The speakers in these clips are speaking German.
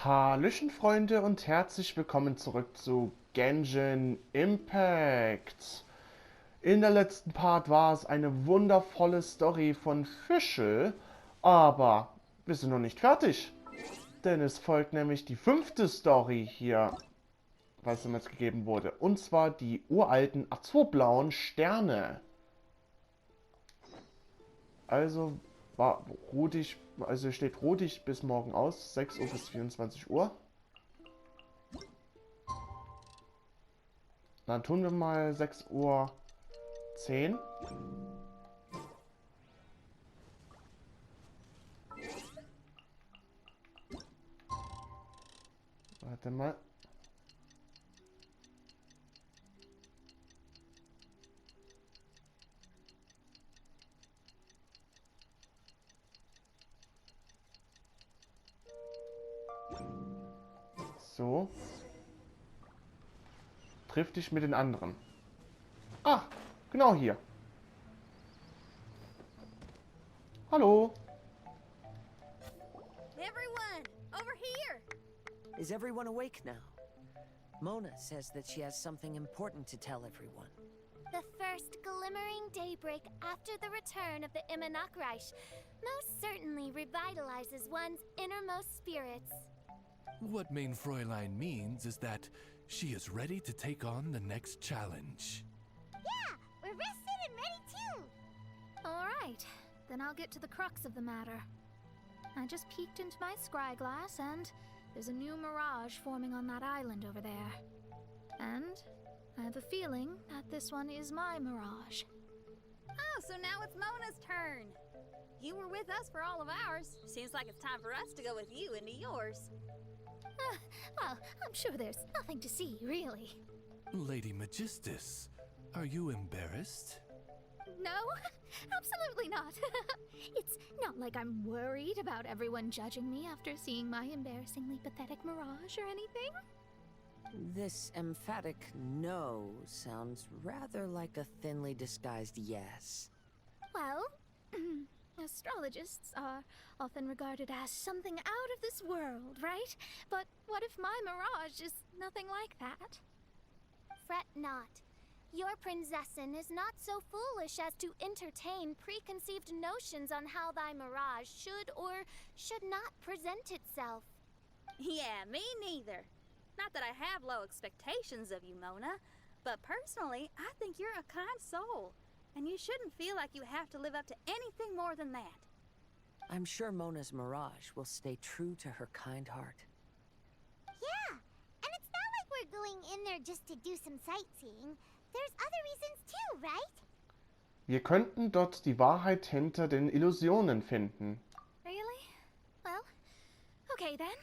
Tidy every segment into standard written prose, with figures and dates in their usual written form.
Hallöchen Freunde und herzlich willkommen zurück zu Genshin Impact. In der letzten Part war es eine wundervolle Story von Fischl, aber wir sind noch nicht fertig. Denn es folgt nämlich die 5. Story hier, was uns jetzt gegeben wurde. Und zwar die uralten azurblauen Sterne. Also steht ruhig bis morgen aus, 6 Uhr bis 24 Uhr. Dann tun wir mal 6 Uhr 10. Warte mal. So. Triff dich mit den anderen. Ah, genau hier. Hallo. Everyone, over here! Is everyone awake now? Mona says that she has something important to tell everyone. The first glimmering daybreak after the return of the Immernacht most certainly revitalizes one's innermost spirits. What Main Fräulein means is that she is ready to take on the next challenge. Yeah, we're rested and ready too! Alright, then I'll get to the crux of the matter. I just peeked into my scry glass and there's a new mirage forming on that island over there. And I have a feeling that this one is my mirage. Oh, so now it's Mona's turn. You were with us for all of ours. Seems like it's time for us to go with you into yours. Well, I'm sure there's nothing to see, really. Lady Magistus, are you embarrassed? No, absolutely not. It's not like I'm worried about everyone judging me after seeing my embarrassingly pathetic mirage or anything. This emphatic no sounds rather like a thinly disguised yes. Well, astrologists are often regarded as something out of this world, right? But what if my mirage is nothing like that? Fret not. Your Prinzessin is not so foolish as to entertain preconceived notions on how thy mirage should or should not present itself. Yeah, me neither. Not that I have low expectations of you, Mona, but personally, I think you're a kind soul, and you shouldn't feel like you have to live up to anything more than that. I'm sure Mona's mirage will stay true to her kind heart. Yeah, and it's not like we're going in there just to do some sightseeing. There's other reasons too, right? Wir könnten dort die Wahrheit hinter den Illusionen finden. Really? Well, okay then.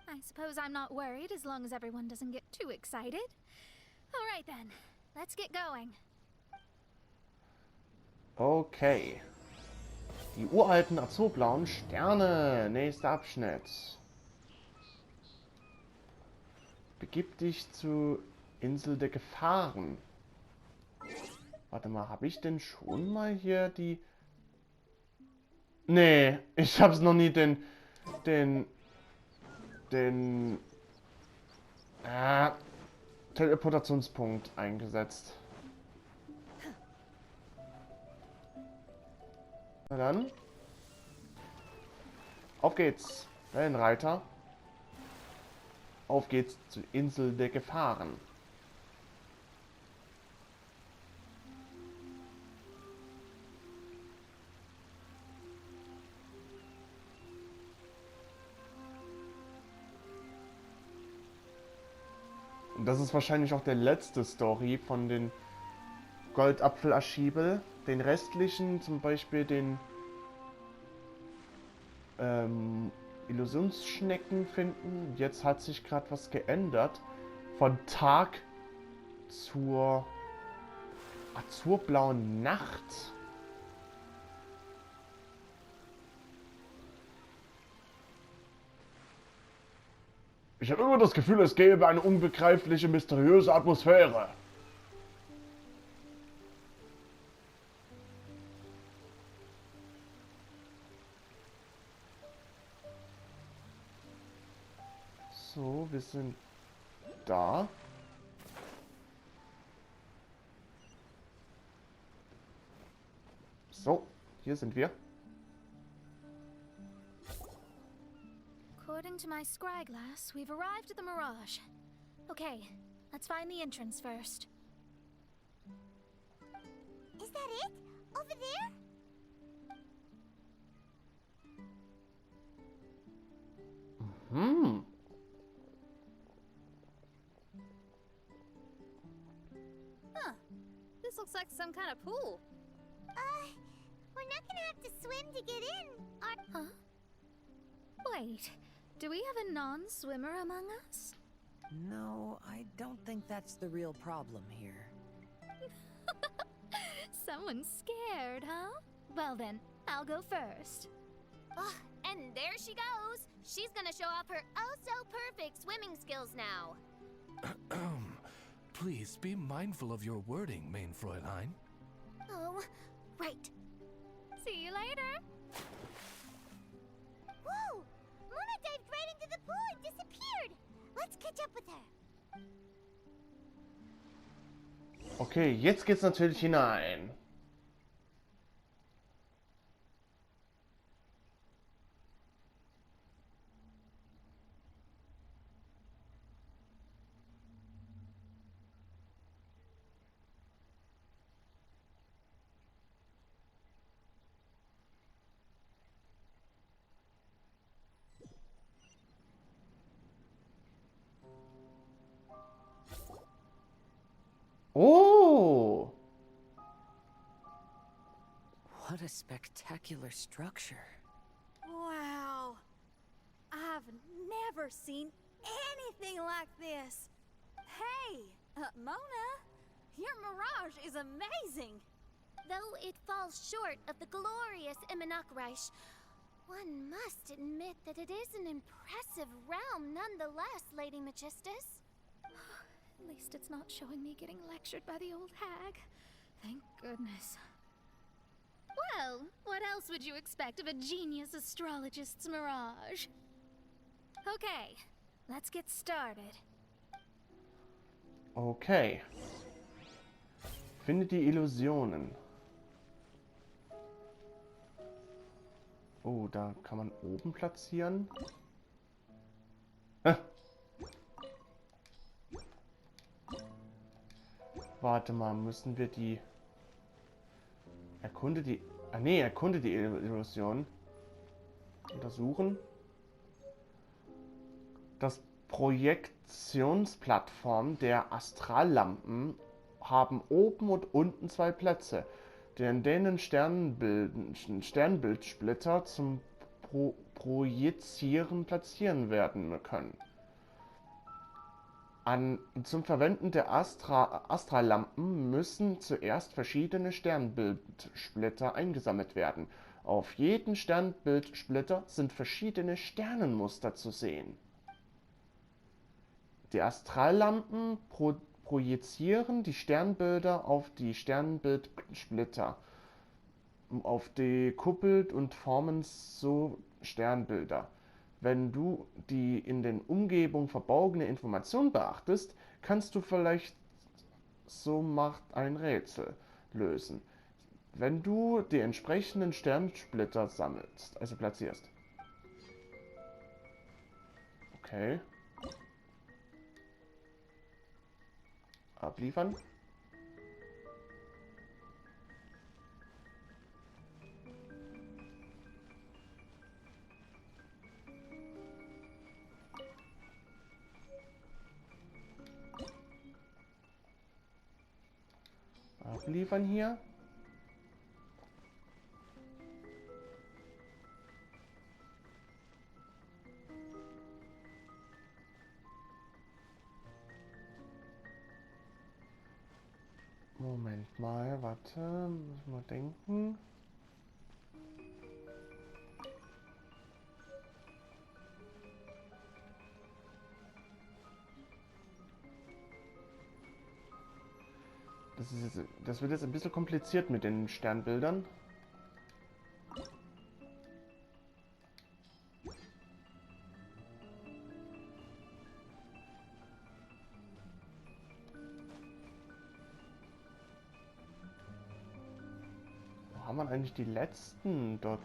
I suppose I'm not worried as long as everyone doesn't get too excited. All right then, let's get going. Okay. Die uralten azurblauen Sterne. Nächster Abschnitt. Begib dich zu Insel der Gefahren. Warte mal, habe ich denn schon mal hier die... Nee, ich habe noch nie den Teleportationspunkt eingesetzt. Na dann. Auf geht's. Wellenreiter. Auf geht's zur Insel der Gefahren. Und das ist wahrscheinlich auch der letzte Story von den Goldapfel-Aschibel. Den restlichen, zum Beispiel den Illusionsschnecken finden. Jetzt hat sich gerade was geändert. Von Tag zur azurblauen Nacht. Ich habe immer das Gefühl, es gäbe eine unbegreifliche, mysteriöse Atmosphäre. So, wir sind da. So, hier sind wir. According to my scryglass, we've arrived at the Mirage. Okay, let's find the entrance first. Is that it? Over there? Hm. Huh. This looks like some kind of pool. We're not gonna have to swim to get in. Huh? Wait, do we have a non-swimmer among us? No, I don't think that's the real problem here. Someone's scared, huh? Well then, I'll go first. Ugh, and there she goes. She's gonna show off her oh-so-perfect swimming skills now. Please be mindful of your wording, main Fräulein. Oh, right. See you later. Whoa! Mona dived right into the pool and disappeared. Let's catch up with her. Okay, jetzt geht's natürlich hinein. Oh! What a spectacular structure. Wow. I've never seen anything like this. Hey, Mona, your mirage is amazing. Though it falls short of the glorious Immernacht, one must admit that it is an impressive realm nonetheless, Lady Magistus. At least it's not showing me getting lectured by the old hag. Thank goodness. Well, what else would you expect of a genius astrologist's mirage? Okay, let's get started. Okay. Finde die Illusionen. Oh, da kann man oben platzieren. Ah. Warte mal, müssen wir die... Erkunde die Illusion. Untersuchen. Das Projektionsplattform der Astrallampen haben oben und unten zwei Plätze, in denen Sternbildsplitter zum Projizieren platzieren werden können. Zum Verwenden der Astrallampen müssen zuerst verschiedene Sternbildsplitter eingesammelt werden. Auf jedem Sternbildsplitter sind verschiedene Sternenmuster zu sehen. Die Astrallampen projizieren die Sternbilder auf die Sternbildsplitter, auf die Kuppel und formen so Sternbilder. Wenn du die in den Umgebung verborgene Information beachtest, kannst du vielleicht so macht ein Rätsel lösen, wenn du die entsprechenden Sternsplitter sammelst, also platzierst. Okay. Abliefern. Abliefern hier. Moment mal, warte, muss mal denken. Das wird jetzt ein bisschen kompliziert mit den Sternbildern. War man eigentlich die letzten dort?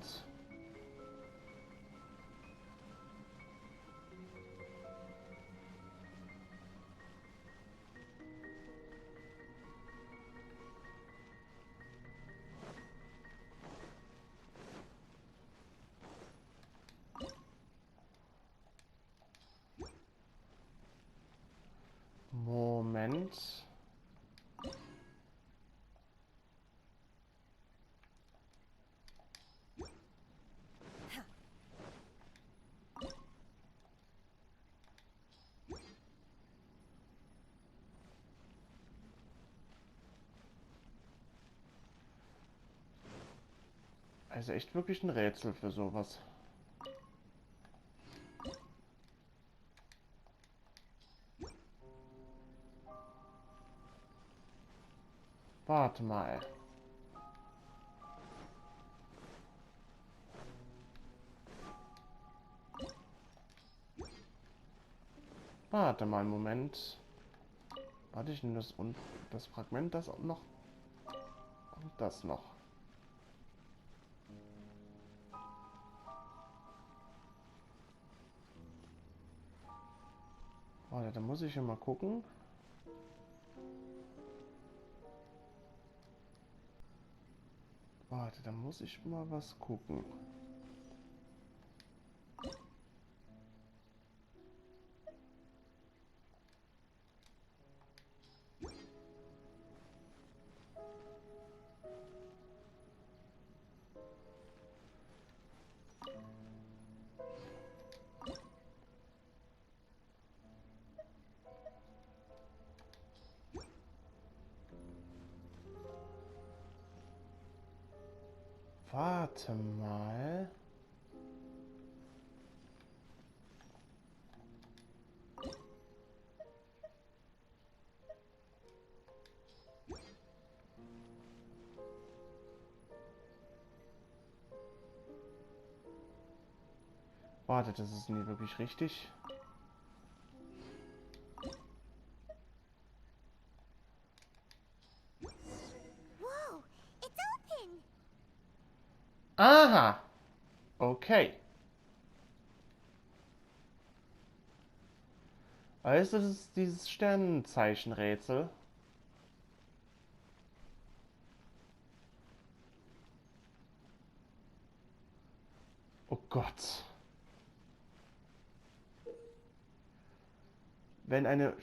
Moment. Also echt wirklich ein Rätsel für sowas. Warte mal. Warte mal einen Moment. Warte ich denn das und das Fragment, das auch noch und das noch. Warte, da muss ich ja mal gucken. Warte, da muss ich mal was gucken. Warte mal. Warte, das ist nie wirklich richtig. Whoa, it's open! Aha! Okay. Also das ist dieses Sternenzeichenrätsel. Oh Gott. Wenn eine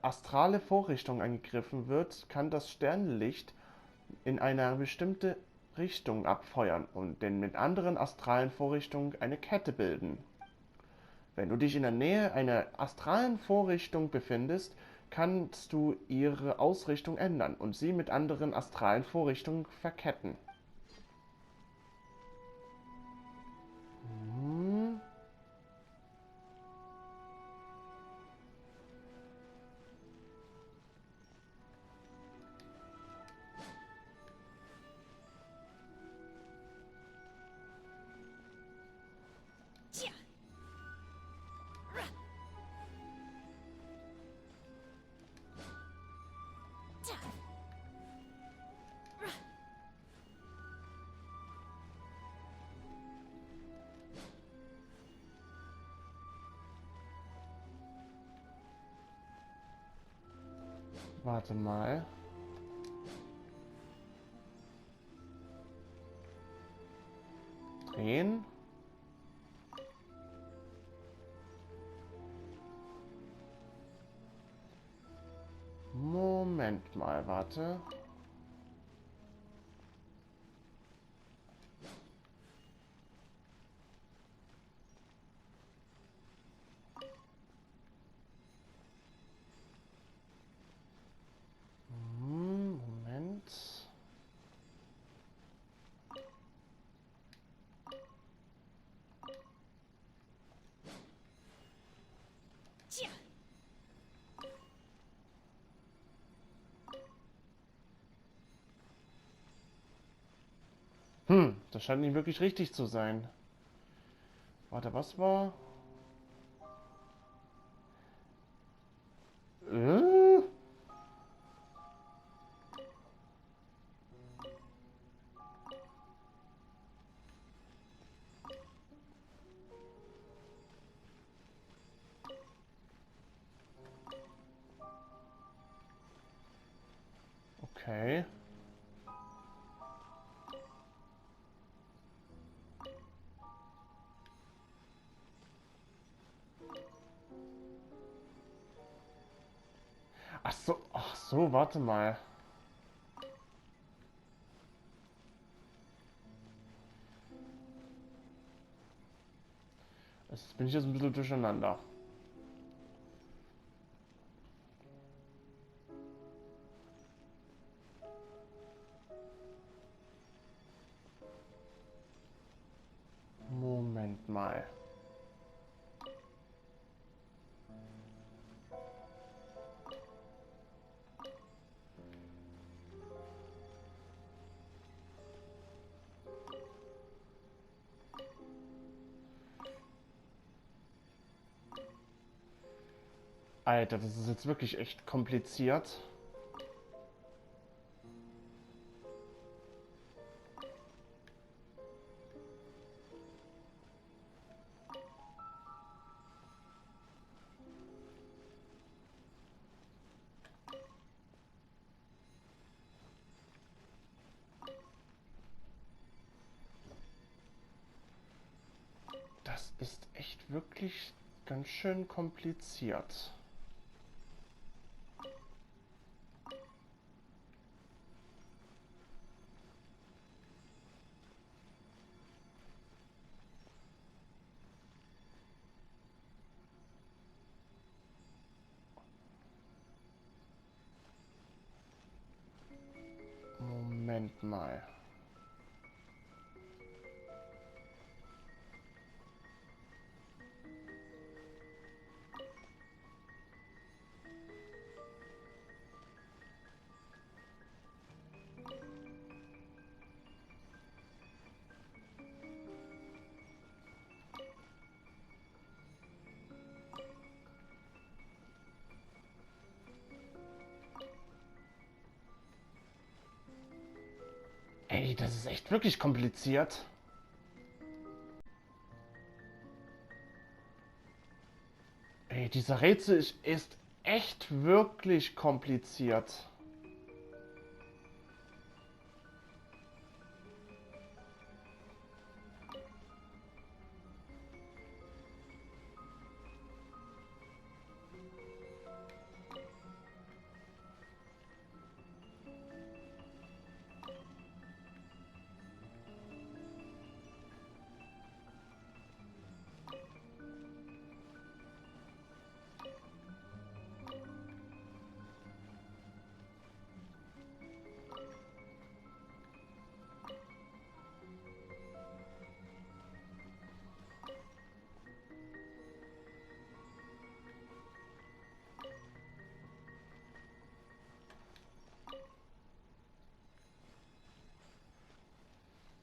astrale Vorrichtung angegriffen wird, kann das Sternenlicht in eine bestimmte Richtung abfeuern und den mit anderen astralen Vorrichtungen eine Kette bilden. Wenn du dich in der Nähe einer astralen Vorrichtung befindest, kannst du ihre Ausrichtung ändern und sie mit anderen astralen Vorrichtungen verketten. Hm. Warte mal. Drehen. Moment mal, warte. Moment. Das scheint nicht wirklich richtig zu sein. Warte, was war? Äh? Okay. Ach so, warte mal. Jetzt bin ich jetzt ein bisschen durcheinander. Moment mal. Alter, das ist jetzt wirklich echt kompliziert. Das ist echt wirklich ganz schön kompliziert. Moment mal. Ey, das ist echt wirklich kompliziert. Ey, dieser Rätsel ist echt wirklich kompliziert.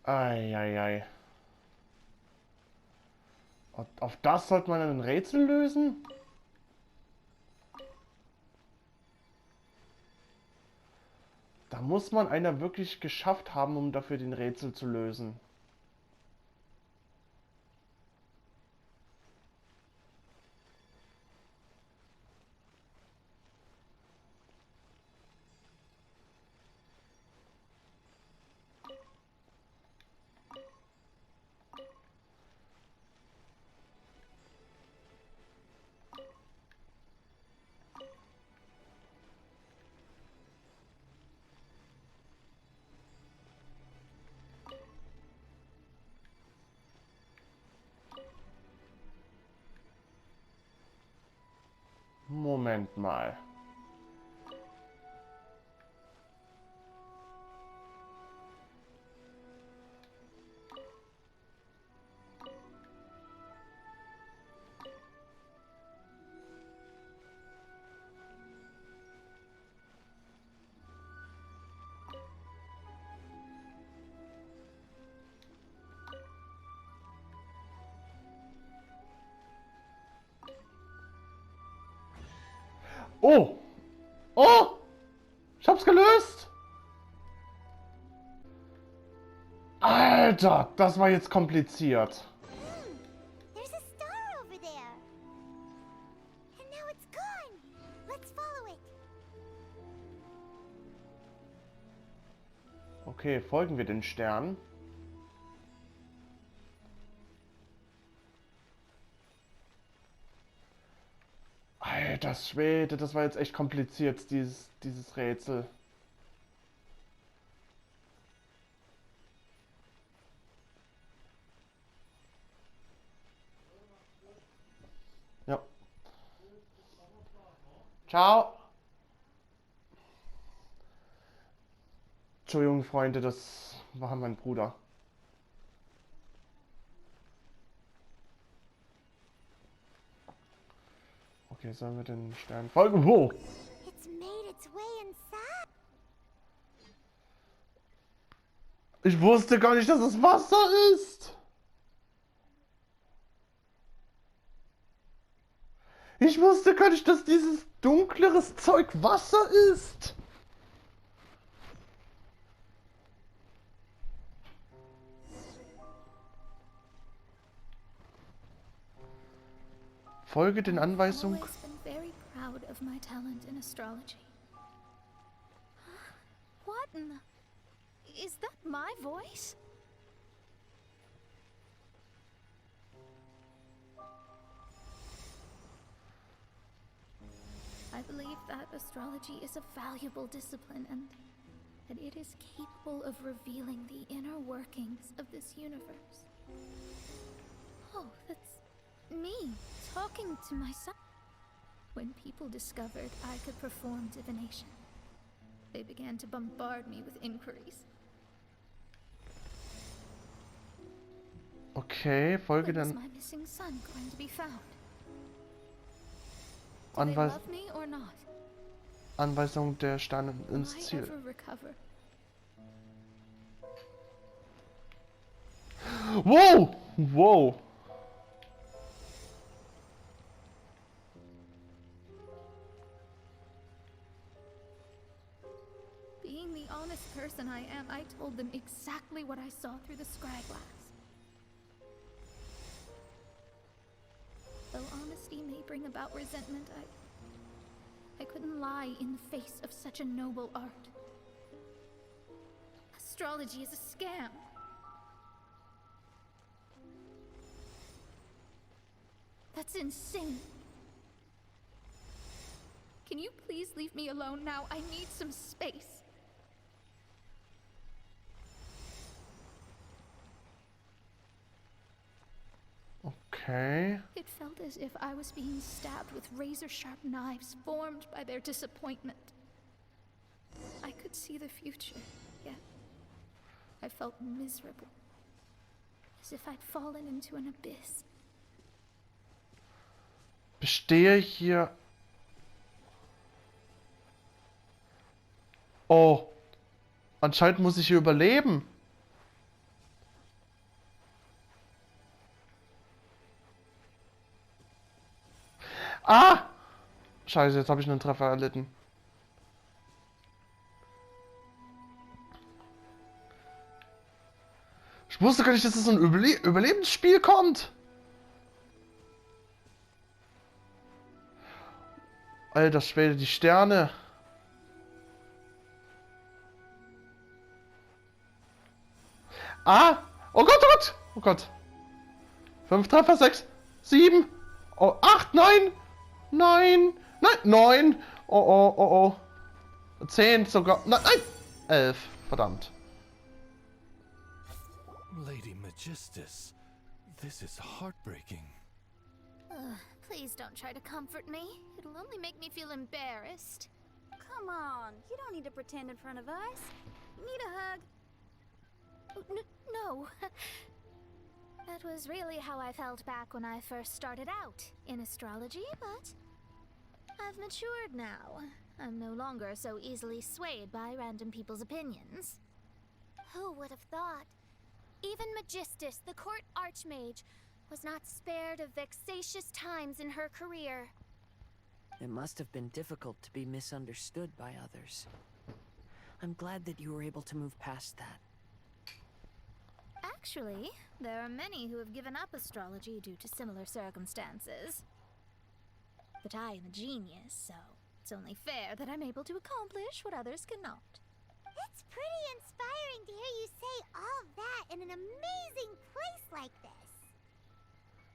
Eieiei. Und auf das sollte man ein Rätsel lösen? Da muss man einer wirklich geschafft haben, um dafür den Rätsel zu lösen. Moment mal. Oh! Oh! Ich hab's gelöst! Alter, das war jetzt kompliziert. There's a star over there. And now it's gone. Let's follow it. Okay, folgen wir den Sternen. Alter Schwede, das war jetzt echt kompliziert, dieses Rätsel. Ja. Ciao. Entschuldigung, Freunde, das war mein Bruder. Okay, sollen wir den Stern folgen? Wo? It's made its way inside. Ich wusste gar nicht, dass es Wasser ist. Ich wusste gar nicht, dass dieses dunkleres Zeug Wasser ist. Folge den Anweisungen. I've always been very proud of my talent in astrology. What in the... Is that my voice? I believe that astrology is a valuable discipline and that it is capable of revealing the inner workings of this universe. Oh, that's me talking to myself. When people discovered I could perform divination, they began to bombard me with inquiries. Okay, folge When is den my missing son going to be found? Do they love me or not? Anweisung der Sterne Will ins I Ziel. ever recover? Wow! Wow! Being the honest person I am, I told them exactly what I saw through the scryglass. Though honesty may bring about resentment, I couldn't lie in the face of such a noble art. Astrology is a scam. That's insane. Can you please leave me alone now? I need some space. Okay. It felt as if I was being stabbed with razor-sharp knives formed by their disappointment. I could see the future, yet I felt miserable, as if I'd fallen into an abyss. Bestehe hier... Oh. Anscheinend muss ich hier überleben. Ah! Scheiße, jetzt habe ich einen Treffer erlitten. Ich wusste gar nicht, dass es so ein Überlebensspiel kommt. Alter Schwede, die Sterne. Ah! Oh Gott, oh Gott! Oh Gott. 5 Treffer, 6, 7, oh, 8, 9, 9, nein, 9, oh, oh, oh, oh. 10 sogar, nein, 11, verdammt. Lady Magistus, this is heartbreaking. Please don't try to comfort me. It'll only make me feel embarrassed. Come on, you don't need to pretend in front of us. You need a hug. No. That was really how I felt back when I first started out in astrology, but I've matured now. I'm no longer so easily swayed by random people's opinions. Who would have thought? Even Magistus, the court archmage, was not spared of vexatious times in her career. It must have been difficult to be misunderstood by others. I'm glad that you were able to move past that. Actually, there are many who have given up astrology due to similar circumstances. But I am a genius, so it's only fair that I'm able to accomplish what others cannot. It's pretty inspiring to hear you say all that in an amazing place like this.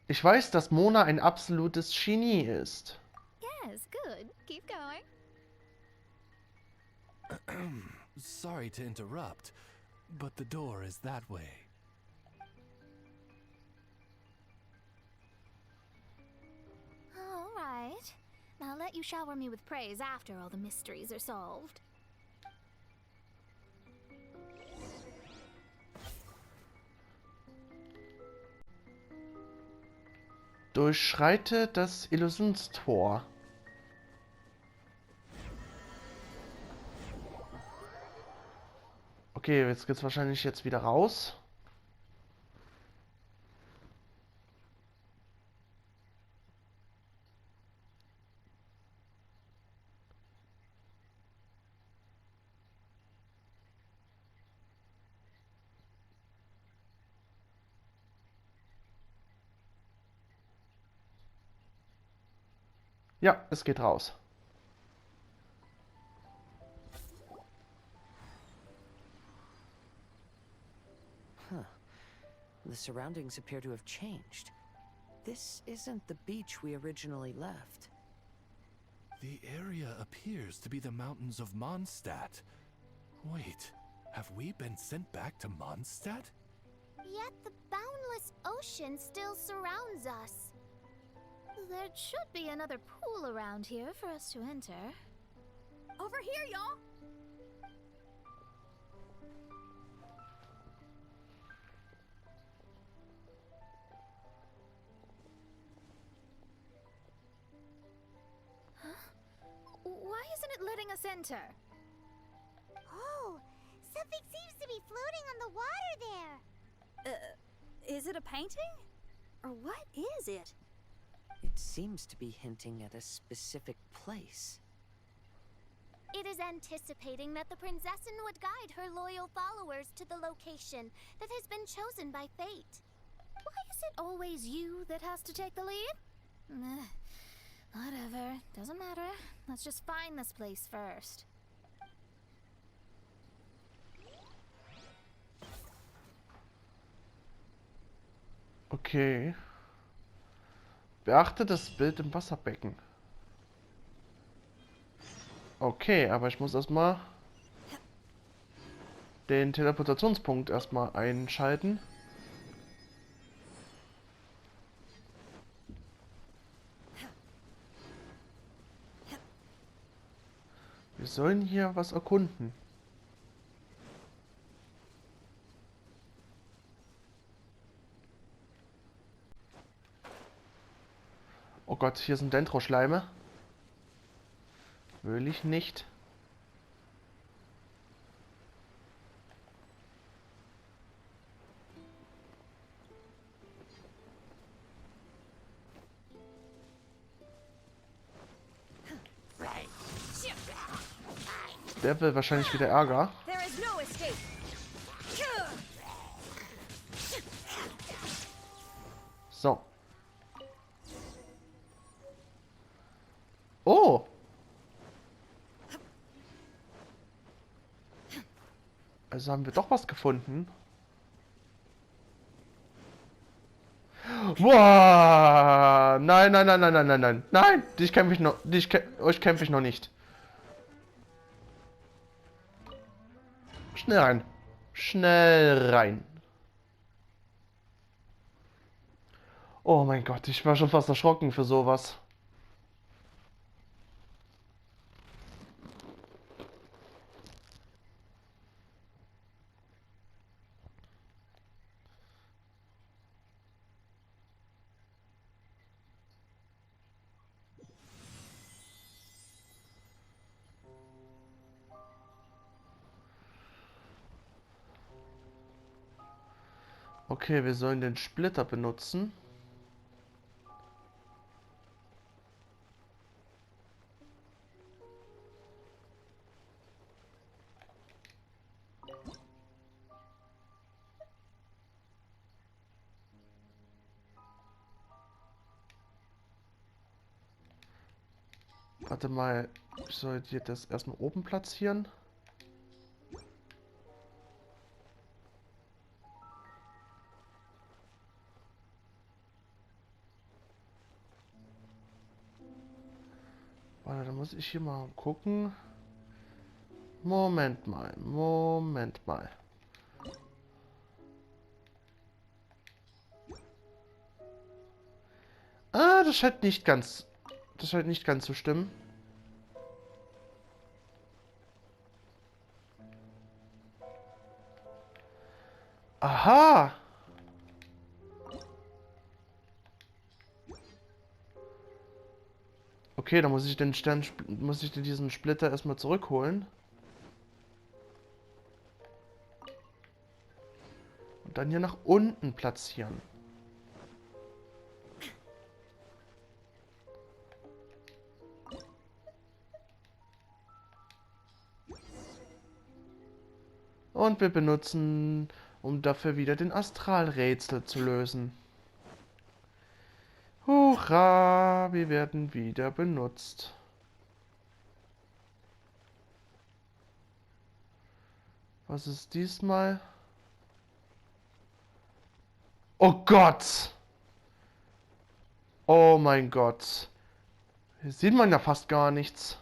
Ich weiß, dass Mona ein absolutes Genie ist. Yes, good. Keep going. Sorry to interrupt, but the door is that way. All right. I'll let you shower me with praise after all the mysteries are solved. Durchschreite das Illusionstor. Okay, jetzt geht's wahrscheinlich jetzt wieder raus. Ja, es geht raus. Huh. The surroundings appear to have changed. This isn't the beach we originally left. The area appears to be the mountains of Mondstadt. Wait, have we been sent back to Mondstadt? Yet the boundless ocean still surrounds us. There should be another pool around here for us to enter. Over here, y'all! Why isn't it letting us enter? Oh, something seems to be floating on the water there. Is it a painting? Or what is it? It seems to be hinting at a specific place. It is anticipating that the Princessin would guide her loyal followers to the location that has been chosen by fate. Why is it always you that has to take the lead? Whatever, doesn't matter. Let's just find this place first. Okay. Beachte das Bild im Wasserbecken. Okay, aber ich muss erstmal den Teleportationspunkt erstmal einschalten. Wir sollen hier was erkunden. Oh Gott, hier sind Dendroschleime. Will ich nicht. Der will wahrscheinlich wieder Ärger. There is no escape! So. Oh! Also haben wir doch was gefunden. Wow! Nein, nein, nein, nein, nein, nein, nein. Nein! Dich kämpfe ich noch. Euch kämpfe ich noch nicht. Schnell rein. Schnell rein. Oh mein Gott, ich war schon fast erschrocken für sowas. Okay, wir sollen den Splitter benutzen. Warte mal, ich sollte das erstmal oben platzieren. dann muss ich hier mal gucken. Moment mal, Moment mal. Ah, das scheint nicht ganz... Das scheint nicht ganz zu stimmen. Aha! Okay, dann muss ich den muss ich diesen Splitter erstmal zurückholen. Und dann hier nach unten platzieren. Und wir benutzen, um dafür wieder den Astralrätsel zu lösen. Hurra, wir werden wieder benutzt. Was ist diesmal? Oh Gott! Oh mein Gott. Hier sieht man ja fast gar nichts.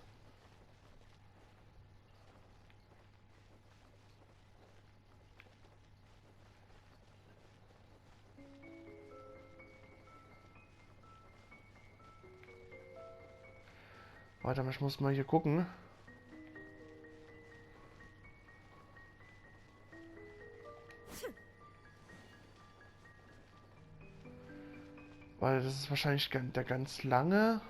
Warte mal, ich muss mal hier gucken. Weil das ist wahrscheinlich der ganz lange.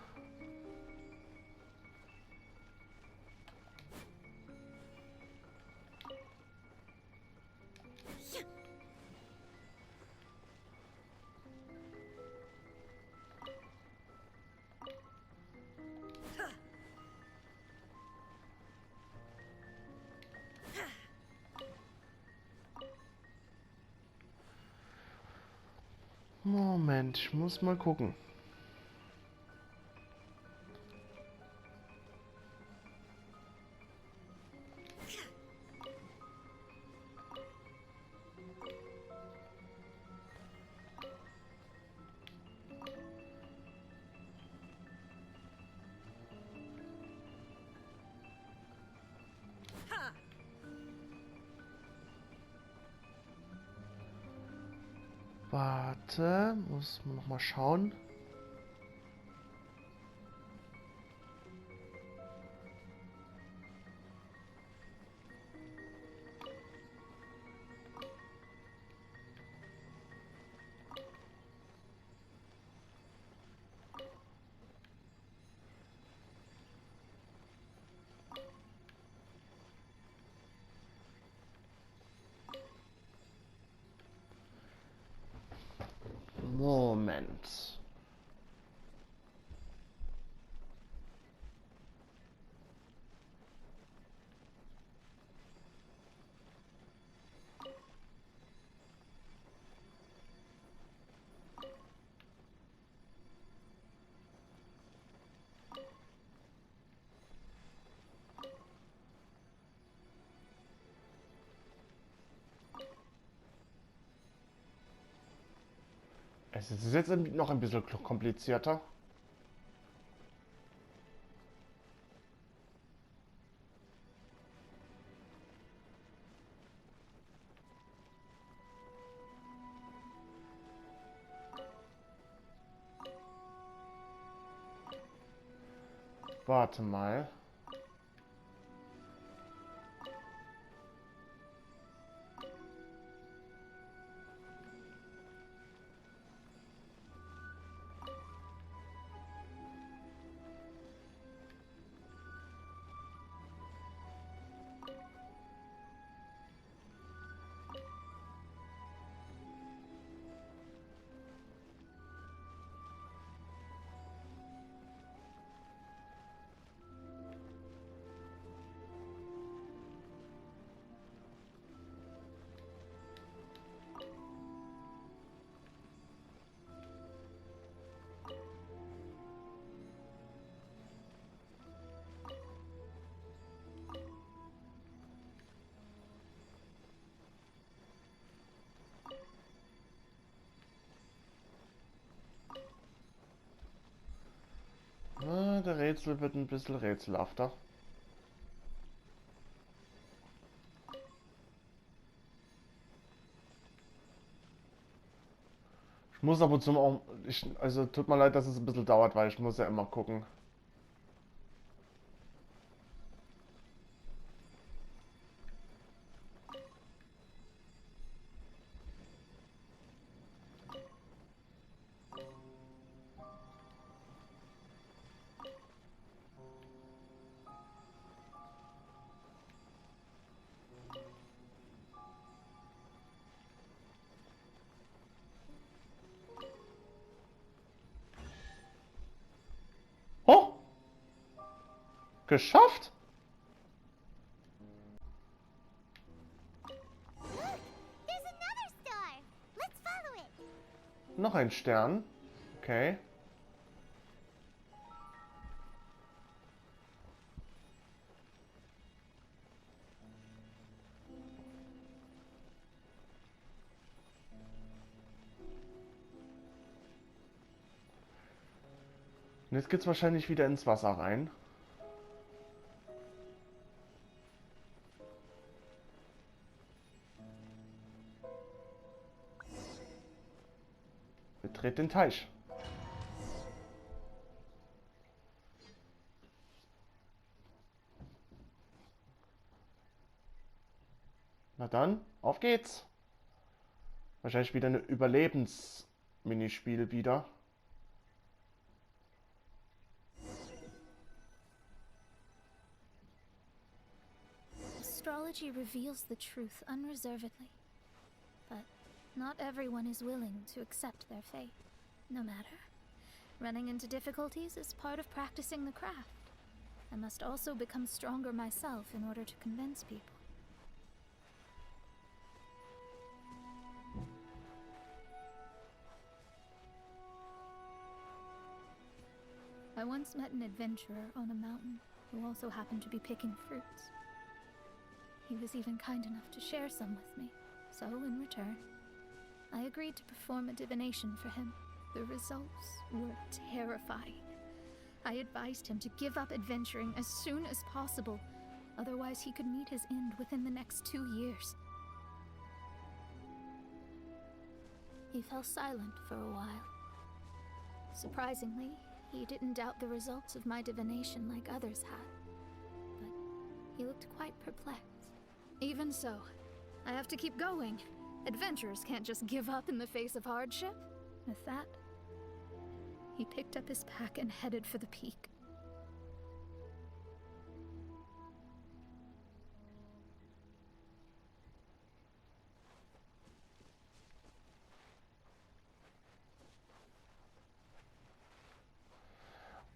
Moment, ich muss mal gucken. Warte, muss man noch mal schauen. Moment. Es ist jetzt noch ein bisschen komplizierter. Warte mal. dritte Rätsel wird ein bisschen rätselhafter. Ich muss ab und zu auch... also tut mir leid, dass es ein bisschen dauert, weil ich muss ja immer gucken. Oh! Geschafft? There's another star. Let's follow it. Noch ein Stern. Okay. Und jetzt geht's wahrscheinlich wieder ins Wasser rein. Betritt den Teich. Na dann, auf geht's. Wahrscheinlich wieder eine Überlebens-Minispiel wieder. Astrology reveals the truth unreservedly. But not everyone is willing to accept their fate. No matter. Running into difficulties is part of practicing the craft. I must also become stronger myself in order to convince people. I once met an adventurer on a mountain who also happened to be picking fruits. He was even kind enough to share some with me, so in return, I agreed to perform a divination for him. The results were terrifying. I advised him to give up adventuring as soon as possible, otherwise he could meet his end within the next 2 years. He fell silent for a while. Surprisingly, he didn't doubt the results of my divination like others had, but he looked quite perplexed. Even so, I have to keep going. Adventurers can't just give up in the face of hardship. With that, he picked up his pack and headed for the peak.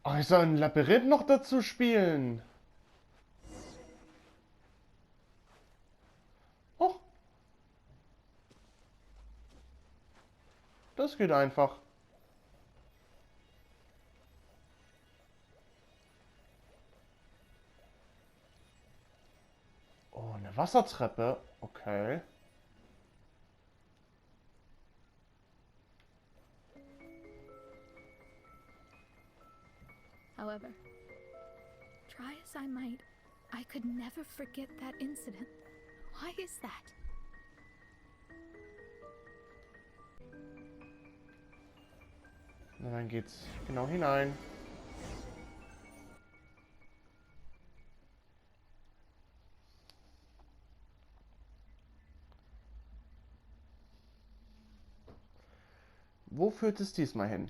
Oh, ich soll ein Labyrinth noch dazu spielen. Oh. Das geht einfach. Oh, eine Wassertreppe. Okay. However, try as I might, I could never forget that incident. Why is that? Na, dann geht's genau hinein. Wo führt es diesmal hin?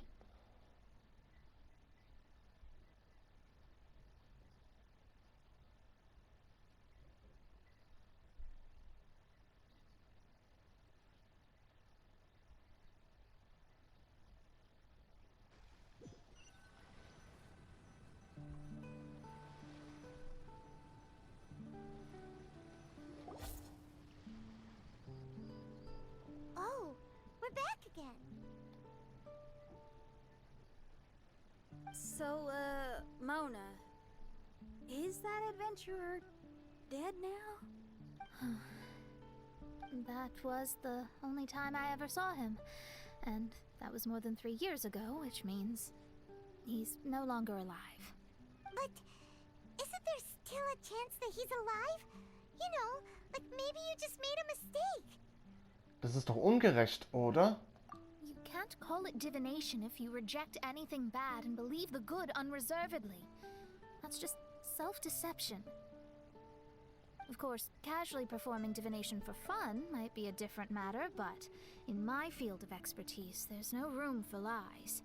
Oh, we're back again. So, Mona, is that adventurer dead now? That was the only time I ever saw him, and that was more than 3 years ago, which means he's no longer alive. But isn't there still a chance that he's alive? You know, like maybe you just made a mistake. Das ist doch ungerecht, oder? You can't call it divination if you reject anything bad and believe the good unreservedly. That's just self-deception. Of course, casually performing divination for fun might be a different matter, but in my field of expertise, there's no room for lies.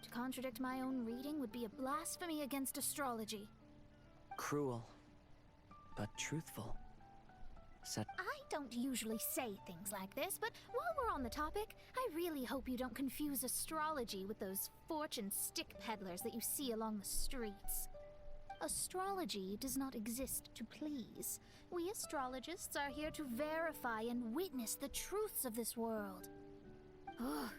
To contradict my own reading would be a blasphemy against astrology. Cruel, but truthful. I don't usually say things like this, but while we're on the topic, I really hope you don't confuse astrology with those fortune stick peddlers that you see along the streets. Astrology does not exist to please. We astrologists are here to verify and witness the truths of this world. Ugh.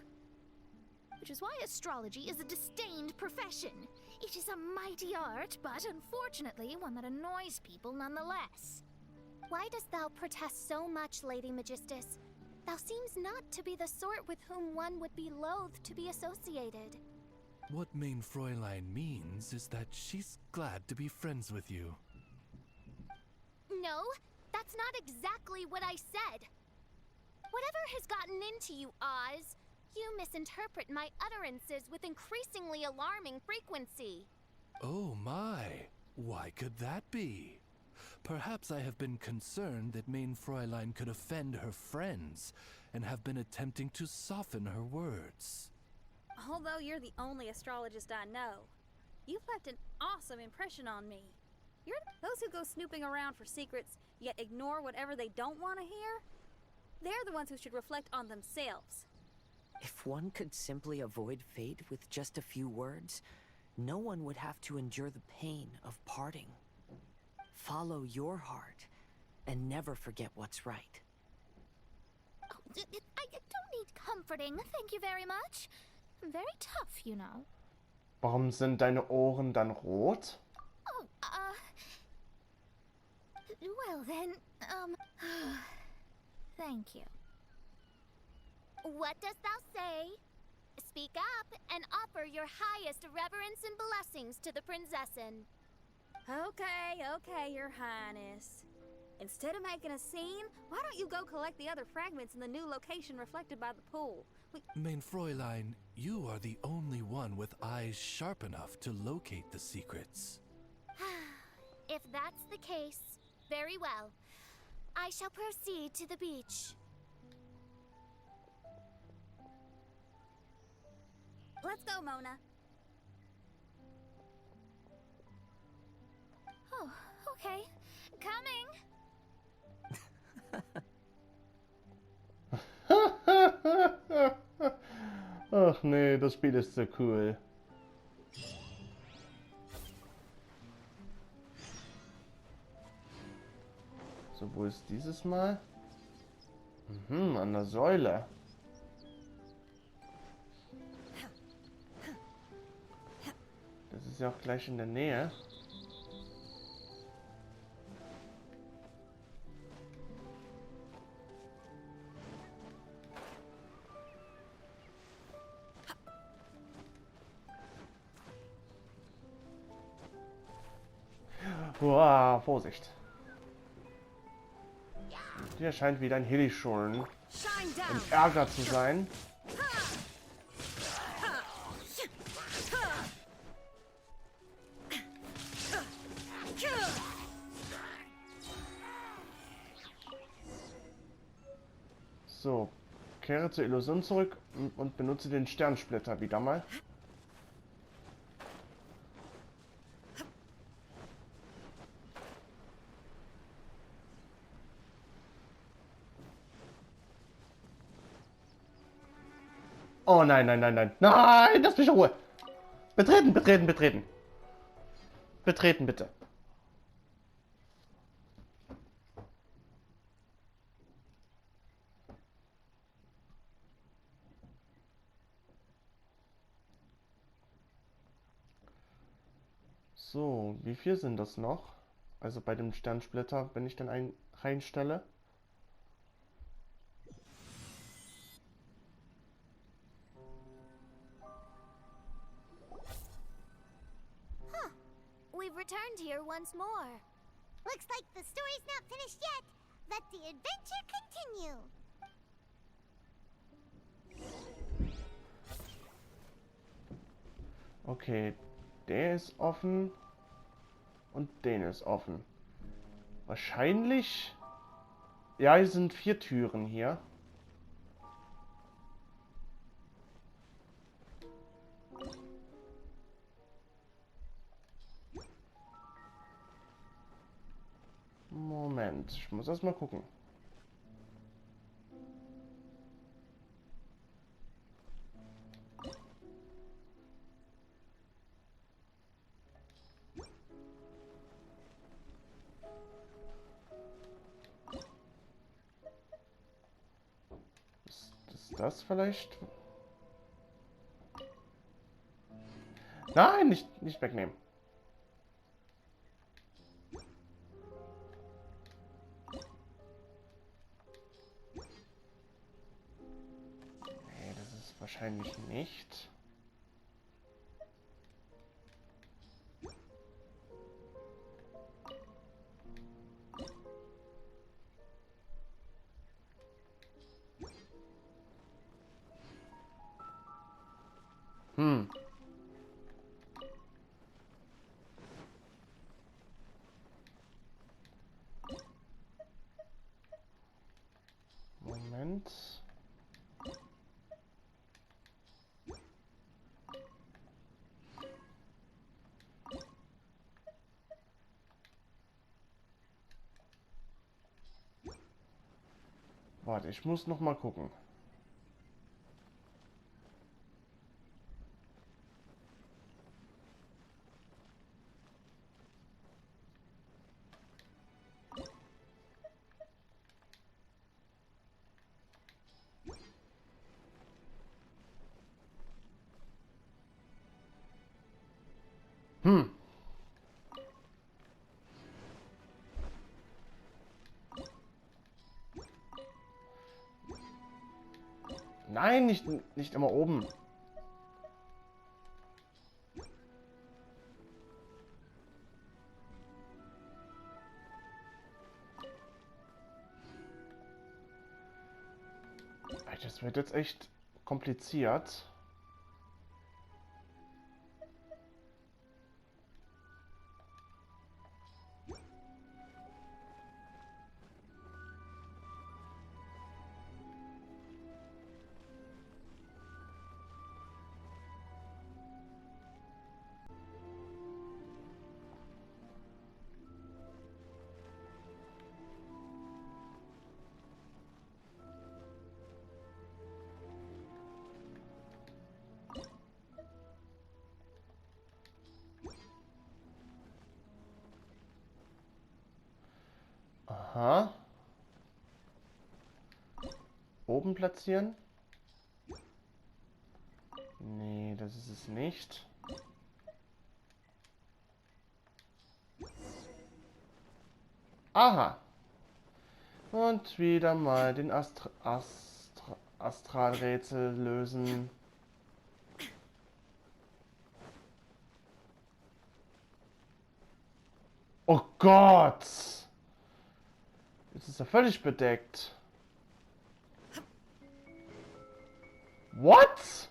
Which is why astrology is a disdained profession. It is a mighty art, but unfortunately one that annoys people nonetheless. Why dost thou protest so much, Lady Magistus? Thou seems not to be the sort with whom one would be loath to be associated. What Mein Fräulein means is that she's glad to be friends with you. No, that's not exactly what I said. Whatever has gotten into you, Oz, you misinterpret my utterances with increasingly alarming frequency. Oh my, why could that be? Perhaps I have been concerned that Mein Fräulein could offend her friends and have been attempting to soften her words. Although you're the only astrologist I know, you've left an awesome impression on me. You're those who go snooping around for secrets, yet ignore whatever they don't want to hear? They're the ones who should reflect on themselves. If one could simply avoid fate with just a few words, no one would have to endure the pain of parting. Follow your heart, and never forget what's right. Oh, I don't need comforting, thank you very much. I'm very tough, you know. Warum sind deine Ohren dann rot? Oh, well then, thank you. What dost thou say? Speak up and offer your highest reverence and blessings to the Prinzessin. Okay, Your Highness. Instead of making a scene, why don't you go collect the other fragments in the new location reflected by the pool? Mein Fräulein, you are the only one with eyes sharp enough to locate the secrets. If that's the case, very well. I shall proceed to the beach. Let's go, Mona. Oh, okay. Coming! Ach nee, das Spiel ist so cool. So, wo ist dieses Mal? An der Säule. Das ist ja auch gleich in der Nähe. Uah, Vorsicht. Hier scheint wieder ein Hillischuln im Ärger zu sein. So, kehre zur Illusion zurück und benutze den Sternsplitter wieder mal. Oh nein, nein, nein, nein. Nein, lass mich in Ruhe. Betreten, betreten, betreten. Betreten, bitte. So, wie viel sind das noch? Also bei dem Sternsplitter, wenn ich dann reinstelle. you've returned here once more. Looks like the story's not finished yet. Let the adventure continue. Okay, der ist offen und den ist offen. Wahrscheinlich... Ja, es sind 4 Türen hier. Moment, ich muss erst mal gucken. Ist das vielleicht? Nein, nicht wegnehmen. Nee, das ist wahrscheinlich nicht. Moment. Warte, ich muss noch mal gucken. Nein, nicht immer oben. Das wird jetzt echt kompliziert. Aha. Oben platzieren? Nee, das ist es nicht. Aha. Und wieder mal den Astralrätsel lösen. Oh Gott! Jetzt ist er völlig bedeckt. What?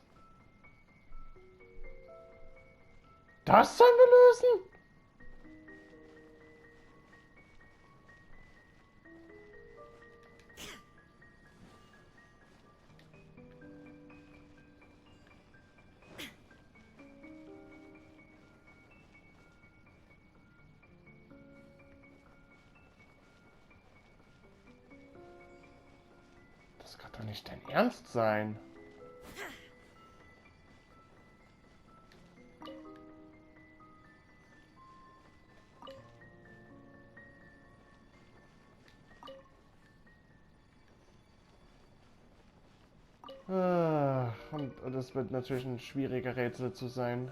Das sollen wir lösen? Das kann doch nicht dein Ernst sein. Und das wird natürlich ein schwieriger Rätsel zu sein.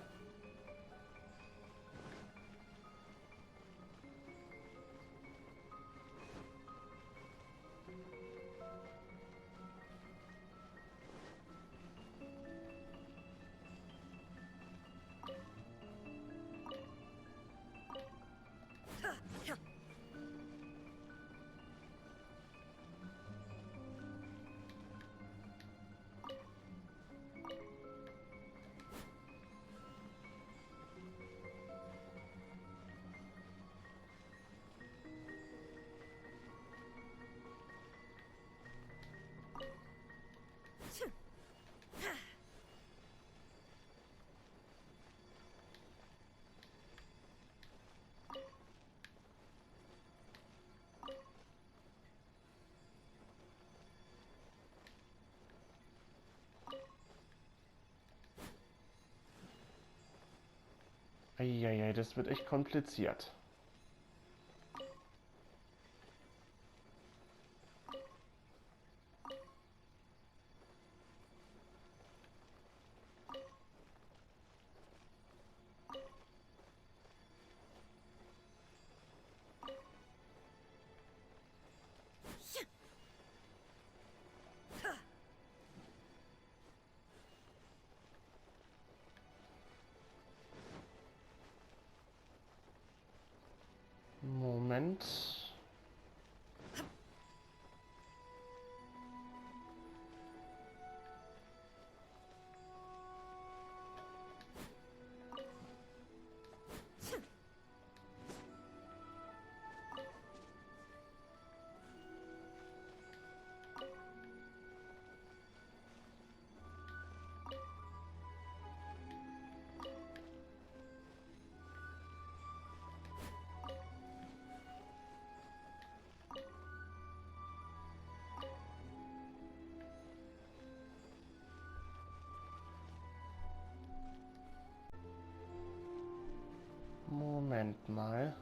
Eieiei, das wird echt kompliziert. Moment. Moment mal.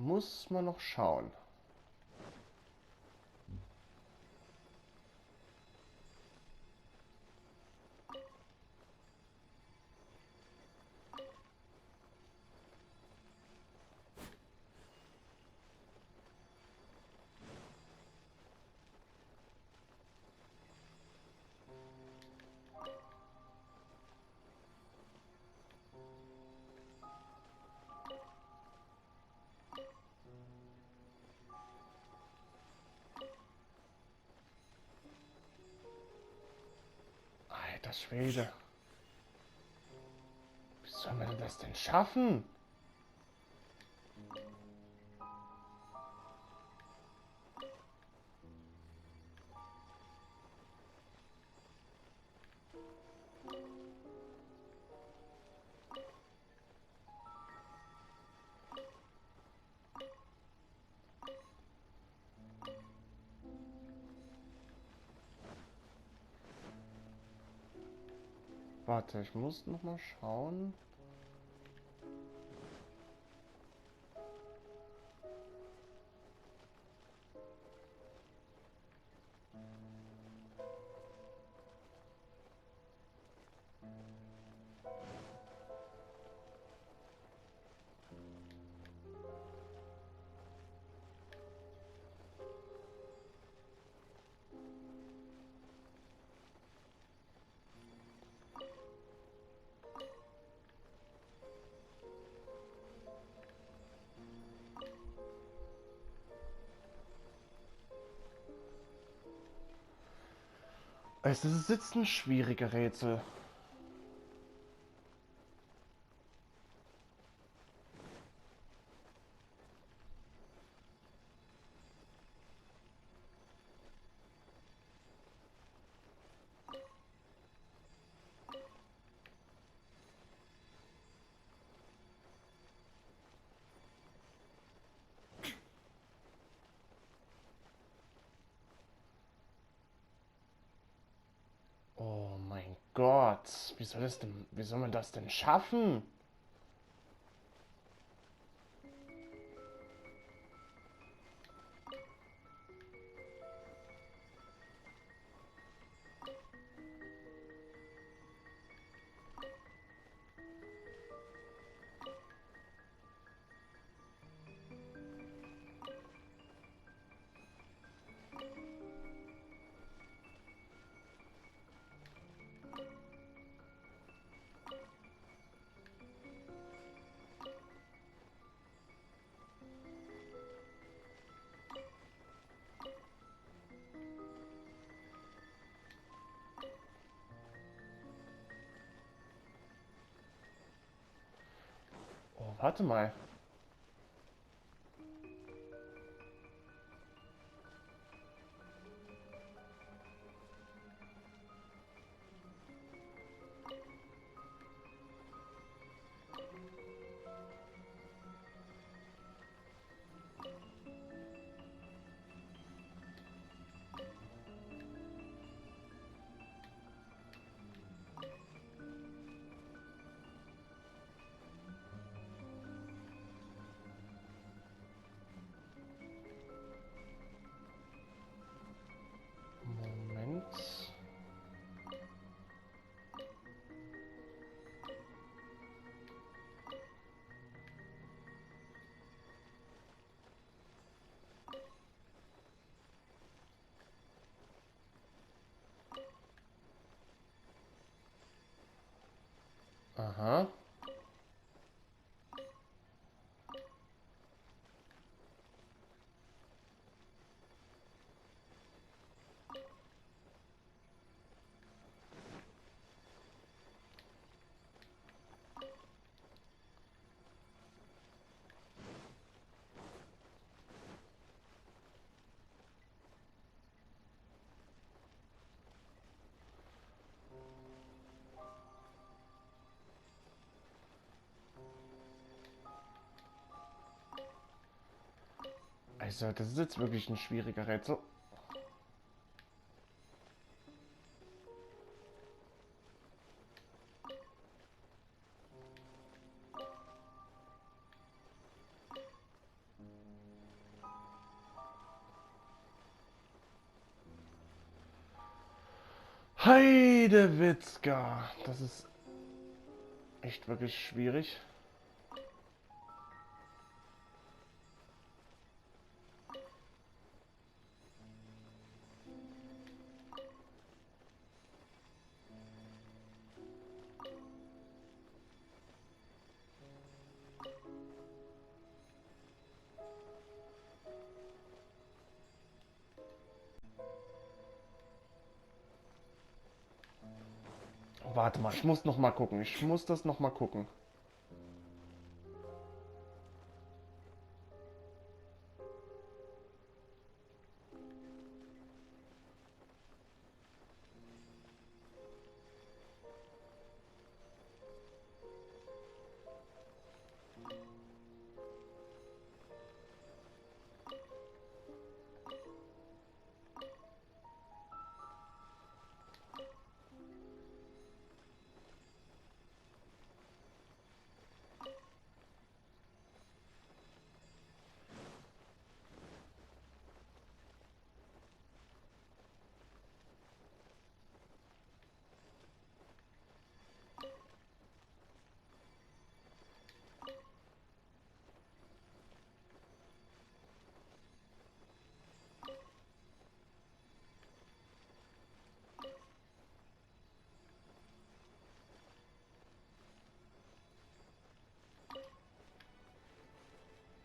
Muss man noch schauen. Alter Schwede. Wie soll man das denn schaffen? Warte, ich muss noch mal schauen. Es ist jetzt ein schwieriger Rätsel. Oh mein Gott, wie soll man das denn schaffen? Oh, warte mal. Aha. Also, das ist jetzt wirklich ein schwieriger Rätsel. Heidewitzka. Das ist echt wirklich schwierig. Warte mal, ich muss noch mal gucken. Ich muss das noch mal gucken.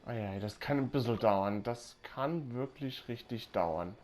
Ah ja, das kann ein bisschen dauern. Das kann wirklich richtig dauern.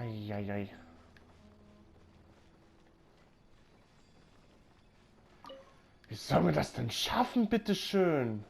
Eieiei. Wie soll man das denn schaffen, bitteschön?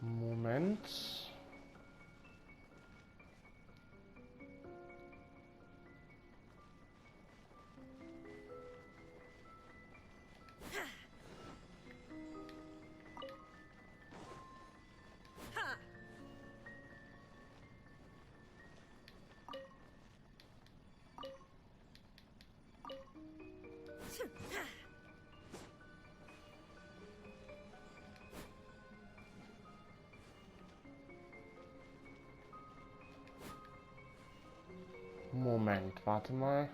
Moment. Moment, warte mal.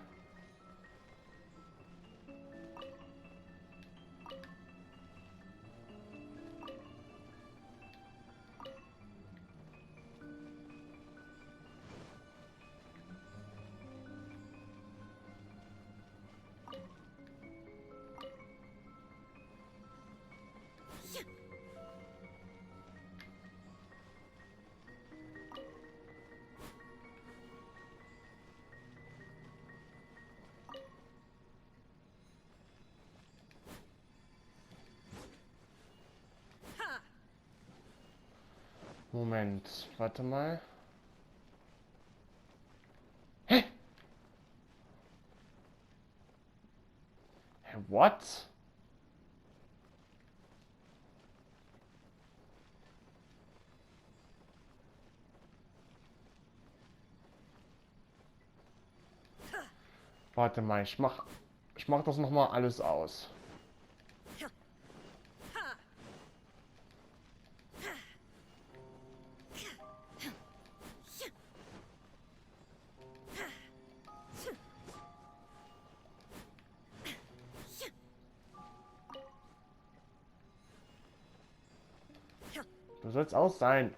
Moment, warte mal. Hä? Hä, what? Warte mal, ich mach das noch mal alles aus. Du sollst aus sein.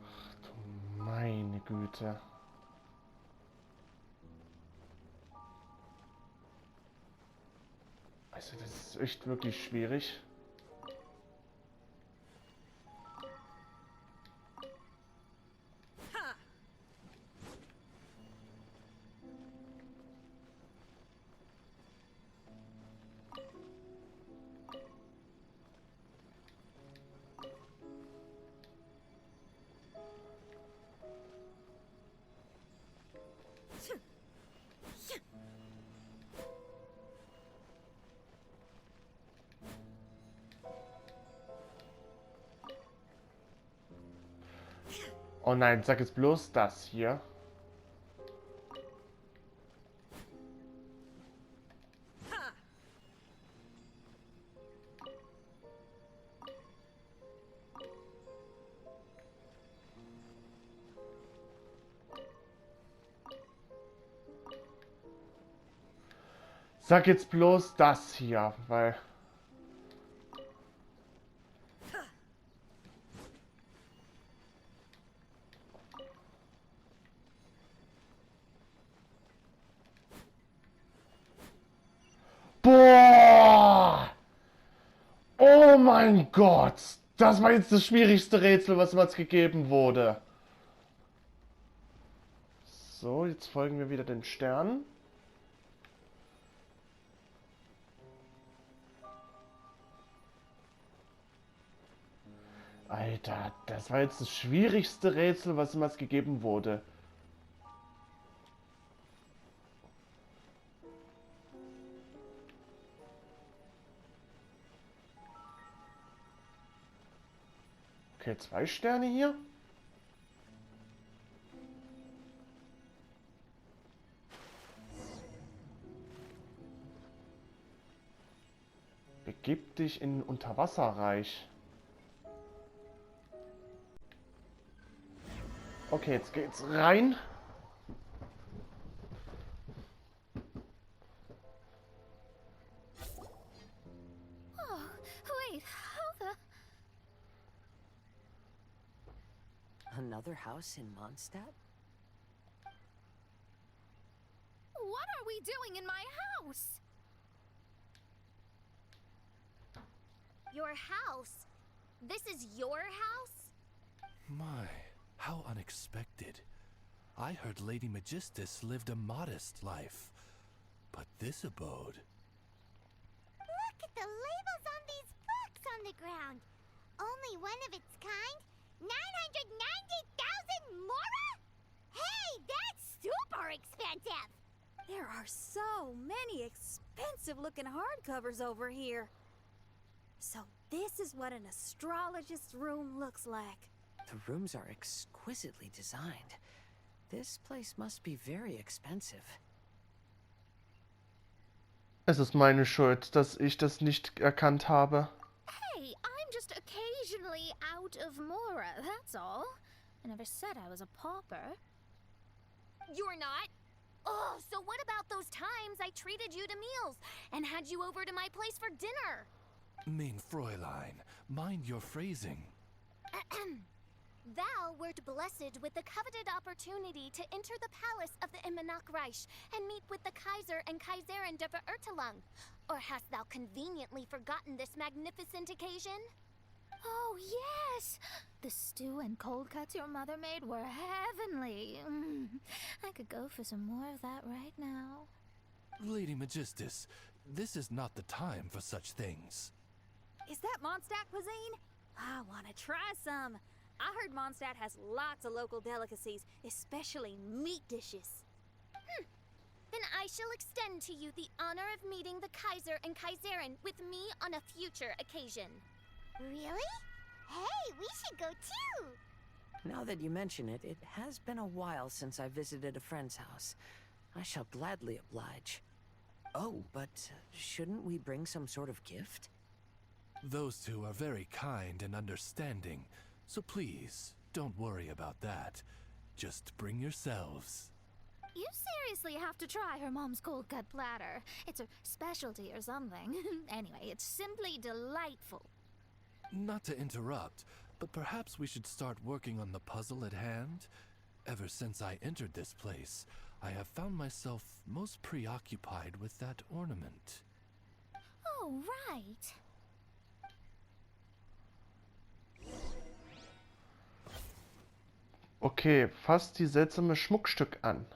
Ach du meine Güte. Also das ist echt wirklich schwierig. Oh nein, sag jetzt bloß das hier. Sag jetzt bloß das hier, weil... Boah! Oh mein Gott! Das war jetzt das schwierigste Rätsel, was uns gegeben wurde. So, jetzt folgen wir wieder den Sternen. Alter, das war jetzt das schwierigste Rätsel, was uns gegeben wurde. Okay, 2 Sterne hier. Begib dich in Unterwasserreich. Okay, jetzt geht's rein. Oh, wait, how the... Another house in Mondstadt? What are we doing in my house? Your house? This is your house? My, how unexpected. I heard Lady Magistus lived a modest life, but this abode... Look at the labels on these books on the ground. Only one of its kind? 990,000 mora? Hey, that's super expensive! There are so many expensive-looking hardcovers over here. So this is what an astrologist's room looks like. The rooms are exquisitely designed. This place must be very expensive. Es ist meine Schuld, dass ich das nicht erkannt habe. Hey, I'm just occasionally out of mora, that's all. I never said I was a pauper. You're not? Oh, so what about those times I treated you to meals and had you over to my place for dinner? Mein Fräulein, mind your phrasing. Thou wert blessed with the coveted opportunity to enter the palace of the Immernacht and meet with the Kaiser and Kaiserin der Verurteilung. Or hast thou conveniently forgotten this magnificent occasion? Oh, yes! The stew and cold cuts your mother made were heavenly. I could go for some more of that right now. Lady Magistus, this is not the time for such things. Is that Mondstadt cuisine? I want to try some. I heard Mondstadt has lots of local delicacies, especially meat dishes. Then I shall extend to you the honor of meeting the Kaiser and Kaiserin with me on a future occasion. Really? Hey, we should go too! Now that you mention it, it has been a while since I visited a friend's house. I shall gladly oblige. Oh, but shouldn't we bring some sort of gift? Those two are very kind and understanding, so please, don't worry about that. Just bring yourselves. You seriously have to try her mom's cold cut platter. It's a specialty or something. Anyway, it's simply delightful. Not to interrupt, but perhaps we should start working on the puzzle at hand? Ever since I entered this place, I have found myself most preoccupied with that ornament. Oh, right. Okay, fass die seltsame Schmuckstück an.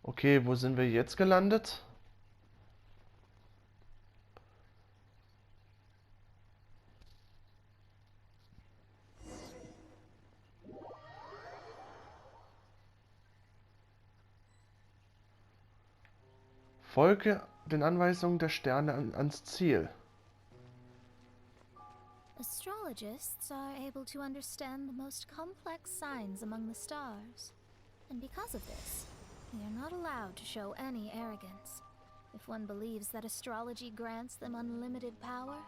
Okay, wo sind wir jetzt gelandet? Folge den Anweisungen der Sterne ans Ziel. Astrologists are able to understand the most complex signs among the stars. And because of this, we are not allowed to show any arrogance. If one believes that astrology grants them unlimited power,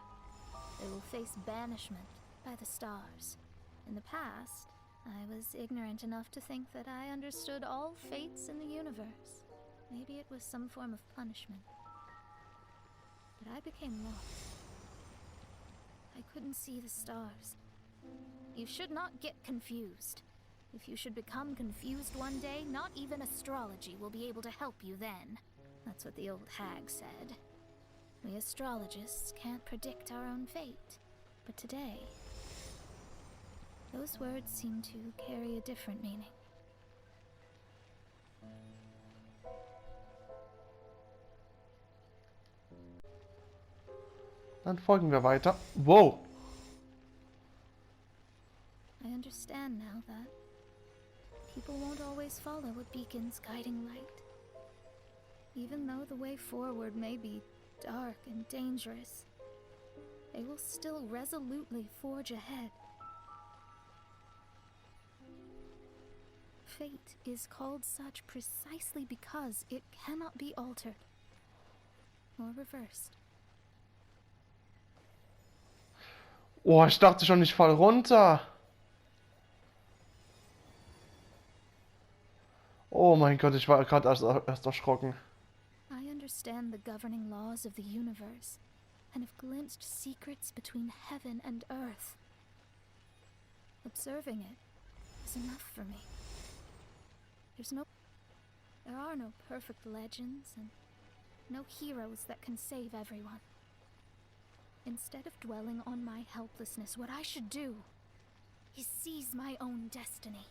they will face banishment by the stars. In the past, I was ignorant enough to think that I understood all fates in the universe. Maybe it was some form of punishment. But I became lost. I couldn't see the stars. You should not get confused. If you should become confused one day, not even astrology will be able to help you then. That's what the old hag said. We astrologists can't predict our own fate. But today, those words seem to carry a different meaning. Dann folgen wir weiter. Wow! I understand now that people won't always follow a beacon's guiding light. Even though the way forward may be dark and dangerous, they will still resolutely forge ahead. Fate is called such precisely because it cannot be altered or reversed. Oh, ich dachte schon, ich fall runter. Oh mein Gott, ich war gerade erst erschrocken. I understand the governing laws of the universe and have glimpsed secrets between heaven and earth. Observing it is enough for me. There are no perfect legends and no heroes that can save everyone. Instead of dwelling on my helplessness, what I should do is seize my own destiny.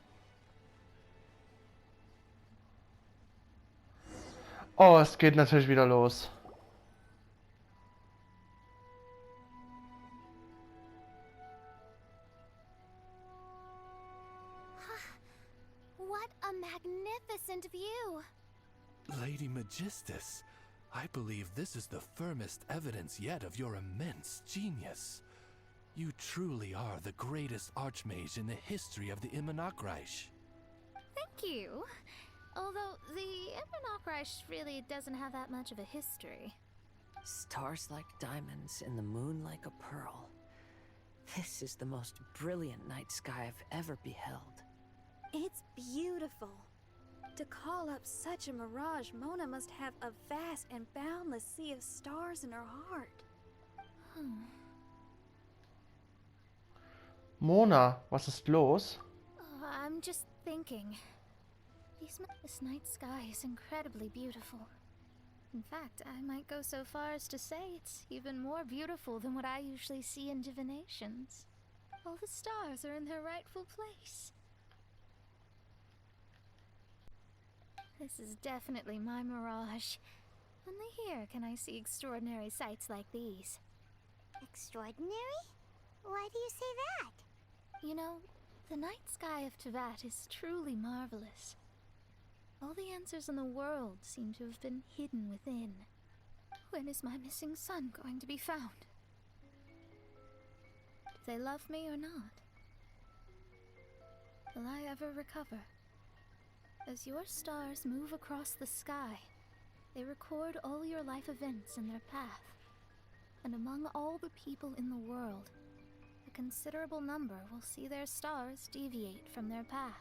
Oh, es geht natürlich wieder los. What a magnificent view! Lady Magistus, I believe this is the firmest evidence yet of your immense genius. You truly are the greatest archmage in the history of the Immernacht. Thank you. Although the Immernacht really doesn't have that much of a history. Stars like diamonds and the moon like a pearl. This is the most brilliant night sky I've ever beheld. It's beautiful. To call up such a mirage, Mona must have a vast and boundless sea of stars in her heart. Mona, was ist los? Oh, I'm just thinking. This night sky is incredibly beautiful. In fact, I might go so far as to say it's even more beautiful than what I usually see in divinations. All the stars are in their rightful place. This is definitely my mirage. Only here can I see extraordinary sights like these. Extraordinary? Why do you say that? You know, the night sky of Teyvat is truly marvelous. All the answers in the world seem to have been hidden within. When is my missing son going to be found? Do they love me or not? Will I ever recover? As your stars move across the sky, they record all your life events in their path. And among all the people in the world, a considerable number will see their stars deviate from their path.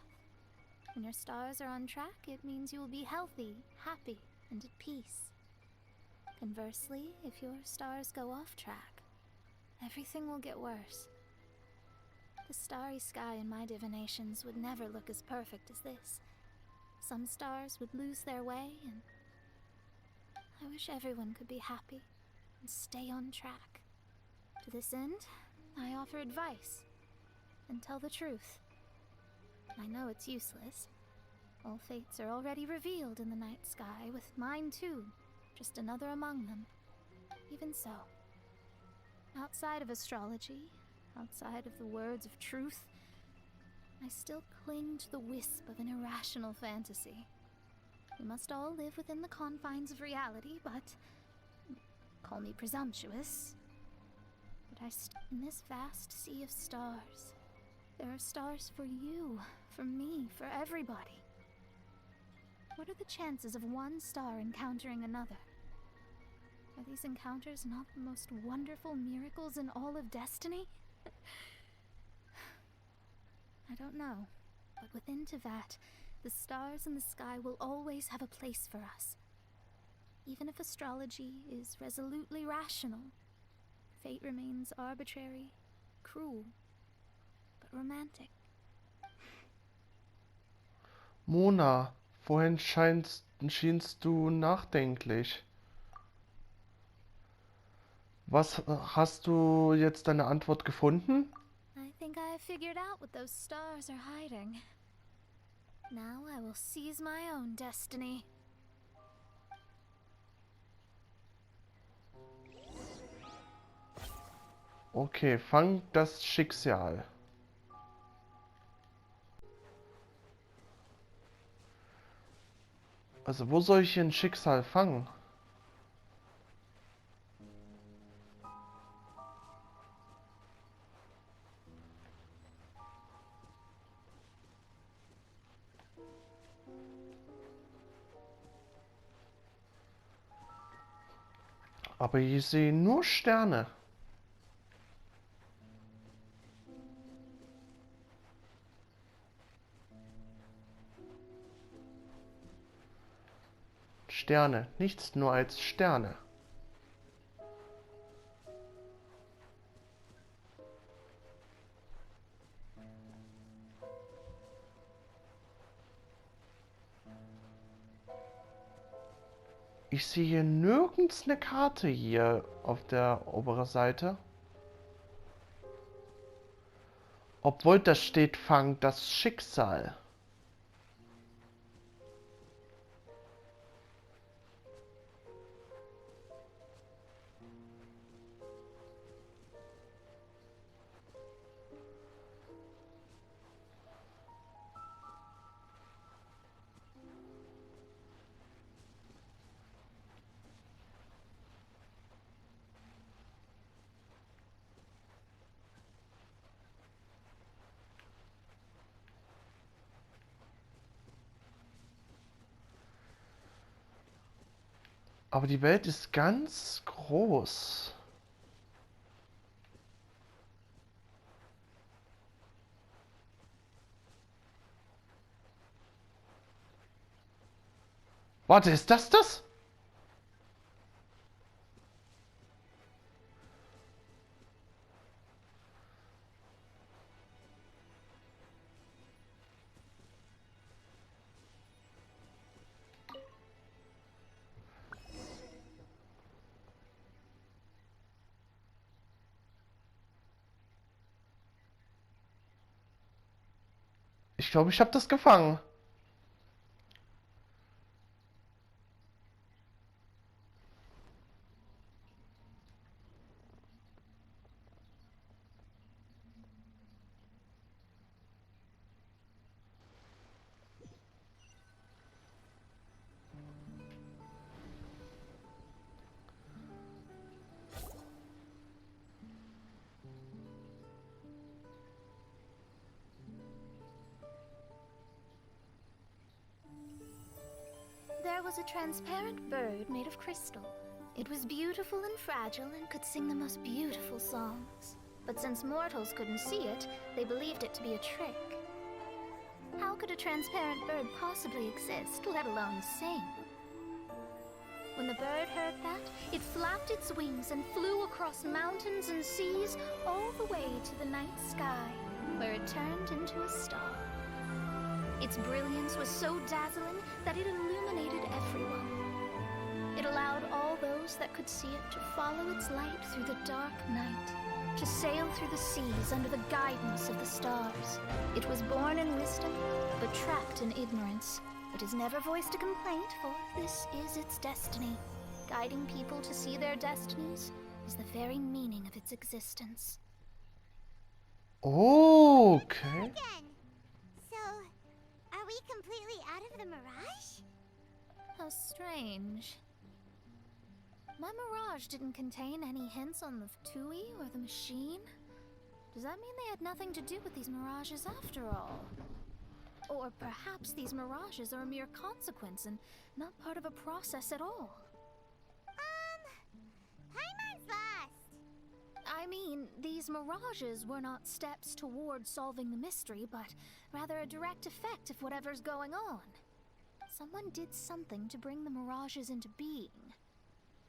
When your stars are on track, it means you will be healthy, happy, and at peace. Conversely, if your stars go off track, everything will get worse. The starry sky in my divinations would never look as perfect as this. Some stars would lose their way, and I wish everyone could be happy and stay on track. To this end, I offer advice and tell the truth. I know it's useless. All fates are already revealed in the night sky, with mine too, just another among them. Even so, outside of astrology, outside of the words of truth, I still cling to the wisp of an irrational fantasy. We must all live within the confines of reality, but call me presumptuous. But in this vast sea of stars, there are stars for you, for me, for everybody. What are the chances of one star encountering another? Are these encounters not the most wonderful miracles in all of destiny? I don't know, but within Teyvat, the stars in the sky will always have a place for us. Even if astrology is resolutely rational, fate remains arbitrary, cruel, but romantic. Mona, vorhin schienst du nachdenklich. Was, hast du jetzt deine Antwort gefunden? I think I have figured out what those stars are hiding. Now I will seize my own destiny. Okay, fang das Schicksal. Also, wo soll ich hier ein Schicksal fangen? Aber ich sehe nur Sterne. Sterne, nichts nur als Sterne. Ich sehe nirgends eine Karte hier auf der oberen Seite. Obwohl da steht, fang das Schicksal. Aber die Welt ist ganz groß. Warte, ist das das? Ich glaube, ich habe das gefangen. There was a transparent bird made of crystal. It was beautiful and fragile and could sing the most beautiful songs. But since mortals couldn't see it, they believed it to be a trick. How could a transparent bird possibly exist, let alone sing? When the bird heard that, it flapped its wings and flew across mountains and seas all the way to the night sky, where it turned into a star. Its brilliance was so dazzling that it illuminated everyone. It allowed all those that could see it to follow its light through the dark night, to sail through the seas under the guidance of the stars. It was born in wisdom, but trapped in ignorance. It has never voiced a complaint, for this is its destiny. Guiding people to see their destinies is the very meaning of its existence. Okay. Again. So, are we completely out of the mirage? How strange. My mirage didn't contain any hints on the Fatui or the machine. Does that mean they had nothing to do with these mirages after all? Or perhaps these mirages are a mere consequence and not part of a process at all. Paimon's lost. I mean, these mirages were not steps toward solving the mystery, but rather a direct effect of whatever's going on. Someone did something to bring the mirages into being.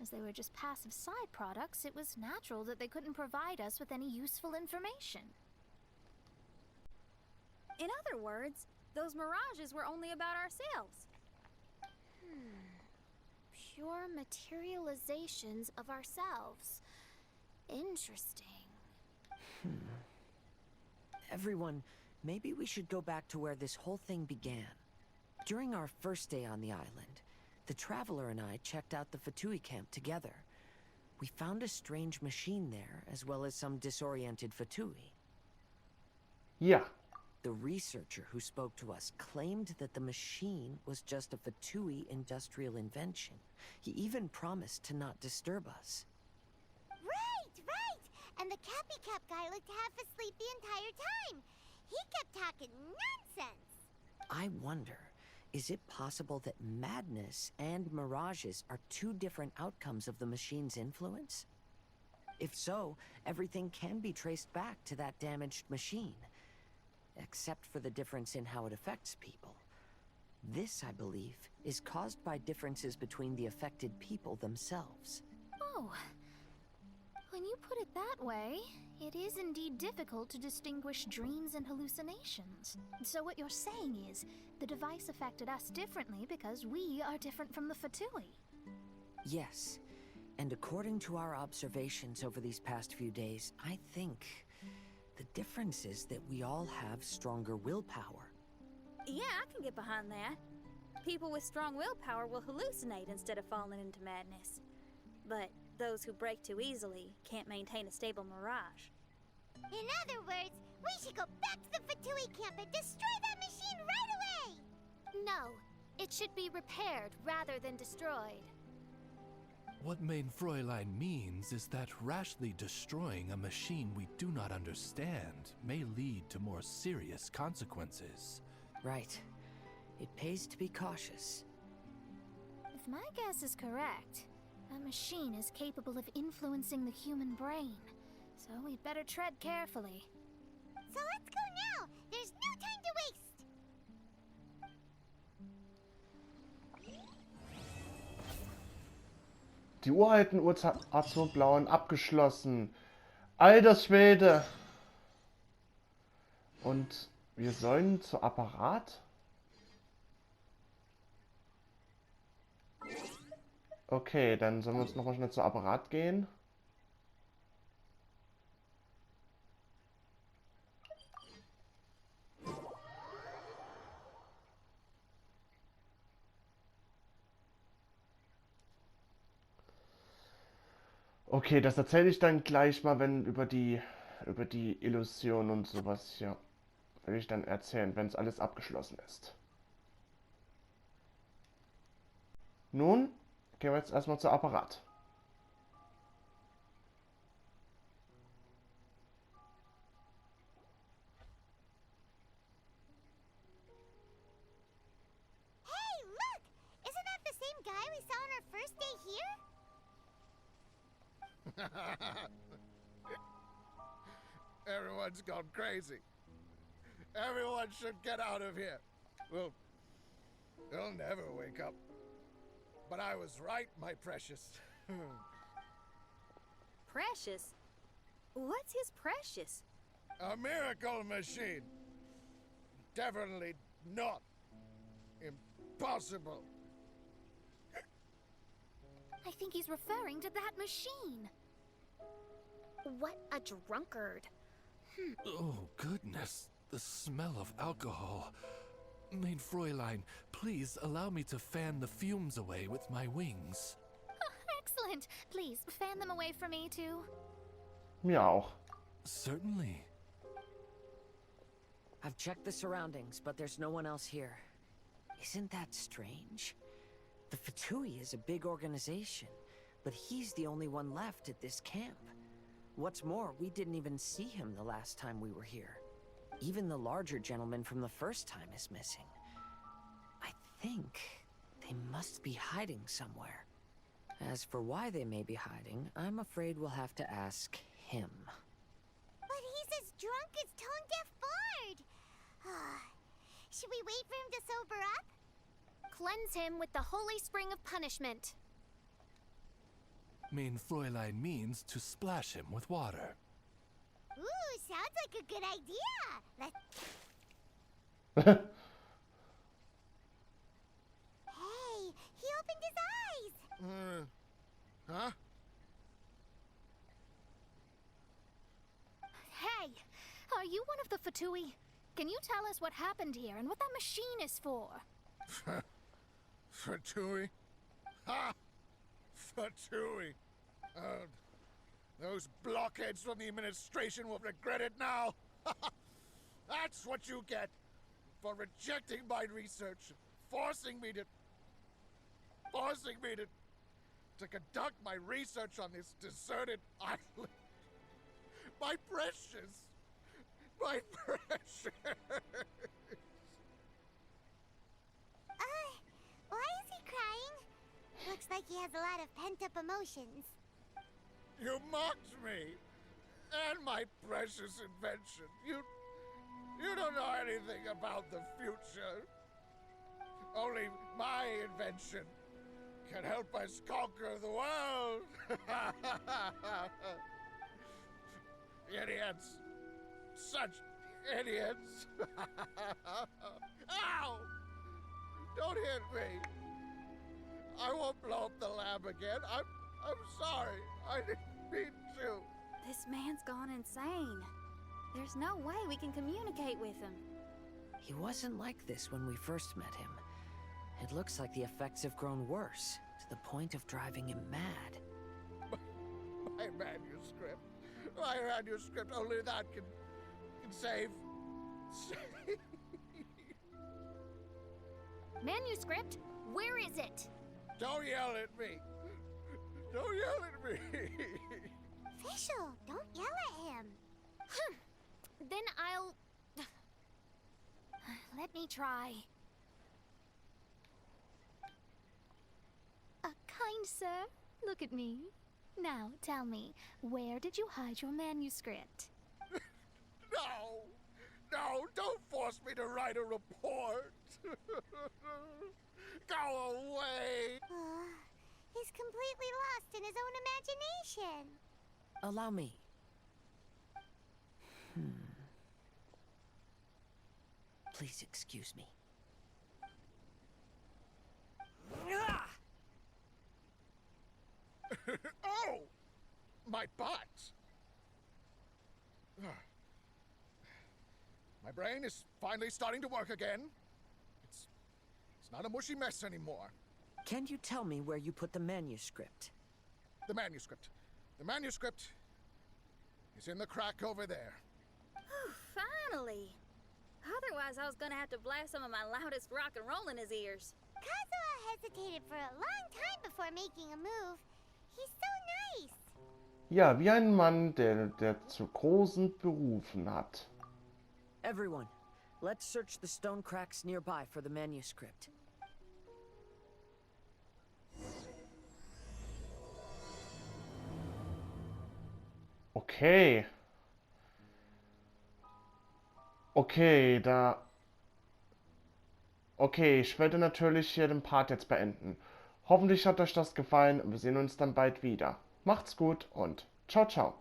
As they were just passive side products, it was natural that they couldn't provide us with any useful information. In other words, those mirages were only about ourselves. Pure materializations of ourselves. Interesting. Everyone, maybe we should go back to where this whole thing began. During our first day on the island, the Traveler and I checked out the Fatui camp together. We found a strange machine there, as well as some disoriented Fatui. Ja. The researcher who spoke to us claimed that the machine was just a Fatui industrial invention. He even promised to not disturb us. Right. And the Cappy Cap guy looked half asleep the entire time. He kept talking nonsense. I wonder, is it possible that madness and mirages are two different outcomes of the machine's influence? If so, everything can be traced back to that damaged machine. Except for the difference in how it affects people. This, I believe, is caused by differences between the affected people themselves. Oh. When you put it that way, it is indeed difficult to distinguish dreams and hallucinations. So what you're saying is, the device affected us differently because we are different from the Fatui. Yes, and according to our observations over these past few days, I think the difference is that we all have stronger willpower. Yeah, I can get behind that. People with strong willpower will hallucinate instead of falling into madness. But those who break too easily can't maintain a stable mirage. In other words, we should go back to the Fatui camp and destroy that machine right away! No, it should be repaired rather than destroyed. What Main Fräulein means is that rashly destroying a machine we do not understand may lead to more serious consequences. Right. It pays to be cautious. If my guess is correct, That machine is capable of influencing the human brain, so we'd better tread carefully. So let's go now! There's no time to waste! Die Uraltenuhr zum Blauen abgeschlossen. Alter Schwede! Und wir sollen zur Apparat? Okay, dann sollen wir uns nochmal schnell zur Apparat gehen. Okay, das erzähle ich dann gleich mal, wenn über die Illusion und sowas hier will ich dann erzählen, wenn es alles abgeschlossen ist. Nun gehen wir jetzt erstmal zur Apparat. Hey, look! Isn't that the same guy we saw on our first day here? Everyone's gone crazy. Everyone should get out of here. Well, they'll never wake up. But I was right, my precious. Precious? What's his precious? A miracle machine. Definitely not impossible. I think he's referring to that machine. What a drunkard. Oh, goodness. The smell of alcohol. Mein Fräulein, please allow me to fan the fumes away with my wings. Excellent. Please, fan them away from me, too. Mir auch. Certainly. I've checked the surroundings, but there's no one else here. Isn't that strange? The Fatui is a big organization, but he's the only one left at this camp. What's more, we didn't even see him the last time we were here. Even the larger gentleman from the first time is missing. I think they must be hiding somewhere. As for why they may be hiding, I'm afraid we'll have to ask him. But he's as drunk as tone-deaf Bard! Should we wait for him to sober up? Cleanse him with the holy spring of punishment. Mein Fräulein means to splash him with water. Ooh, sounds like a good idea! Hey, he opened his eyes! Huh? Hey, are you one of the Fatui? Can you tell us what happened here and what that machine is for? Fatui? Ha! Fatui! Those blockheads from the administration will regret it now! That's what you get for rejecting my research, forcing me to conduct my research on this deserted island. My precious! My precious! Why is he crying? Looks like he has a lot of pent-up emotions. You mocked me! And my precious invention. You don't know anything about the future. Only my invention can help us conquer the world. Idiots. Such idiots. Ow! Don't hit me. I won't blow up the lab again. I'm sorry. I didn't mean to. This man's gone insane. There's no way we can communicate with him. He wasn't like this when we first met him. It looks like the effects have grown worse, to the point of driving him mad. My manuscript. My manuscript. Only that can save. Manuscript? Where is it? Don't yell at me. Don't yell at me. Fischl, don't yell at him. Then I'll... Let me try. Kind sir, Look at me. Now, tell me, where did you hide your manuscript? No! No, don't force me to write a report! Go away! He's completely lost in his own imagination. Allow me. Please excuse me. Oh! My butt! My brain is finally starting to work again. It's not a mushy mess anymore. Can you tell me where you put the manuscript? The manuscript. The manuscript is in the crack over there. Finally! Otherwise, I was gonna have to blast some of my loudest rock and roll in his ears. Kazuha hesitated for a long time before making a move. He's so nice. Ja, wie ein Mann, der zu großen Berufen hat. Everyone, let's search the stone cracks nearby for the manuscript. Okay. Okay, Okay, ich werde natürlich hier den Part jetzt beenden. Hoffentlich hat euch das gefallen und wir sehen uns dann bald wieder. Macht's gut und ciao, ciao.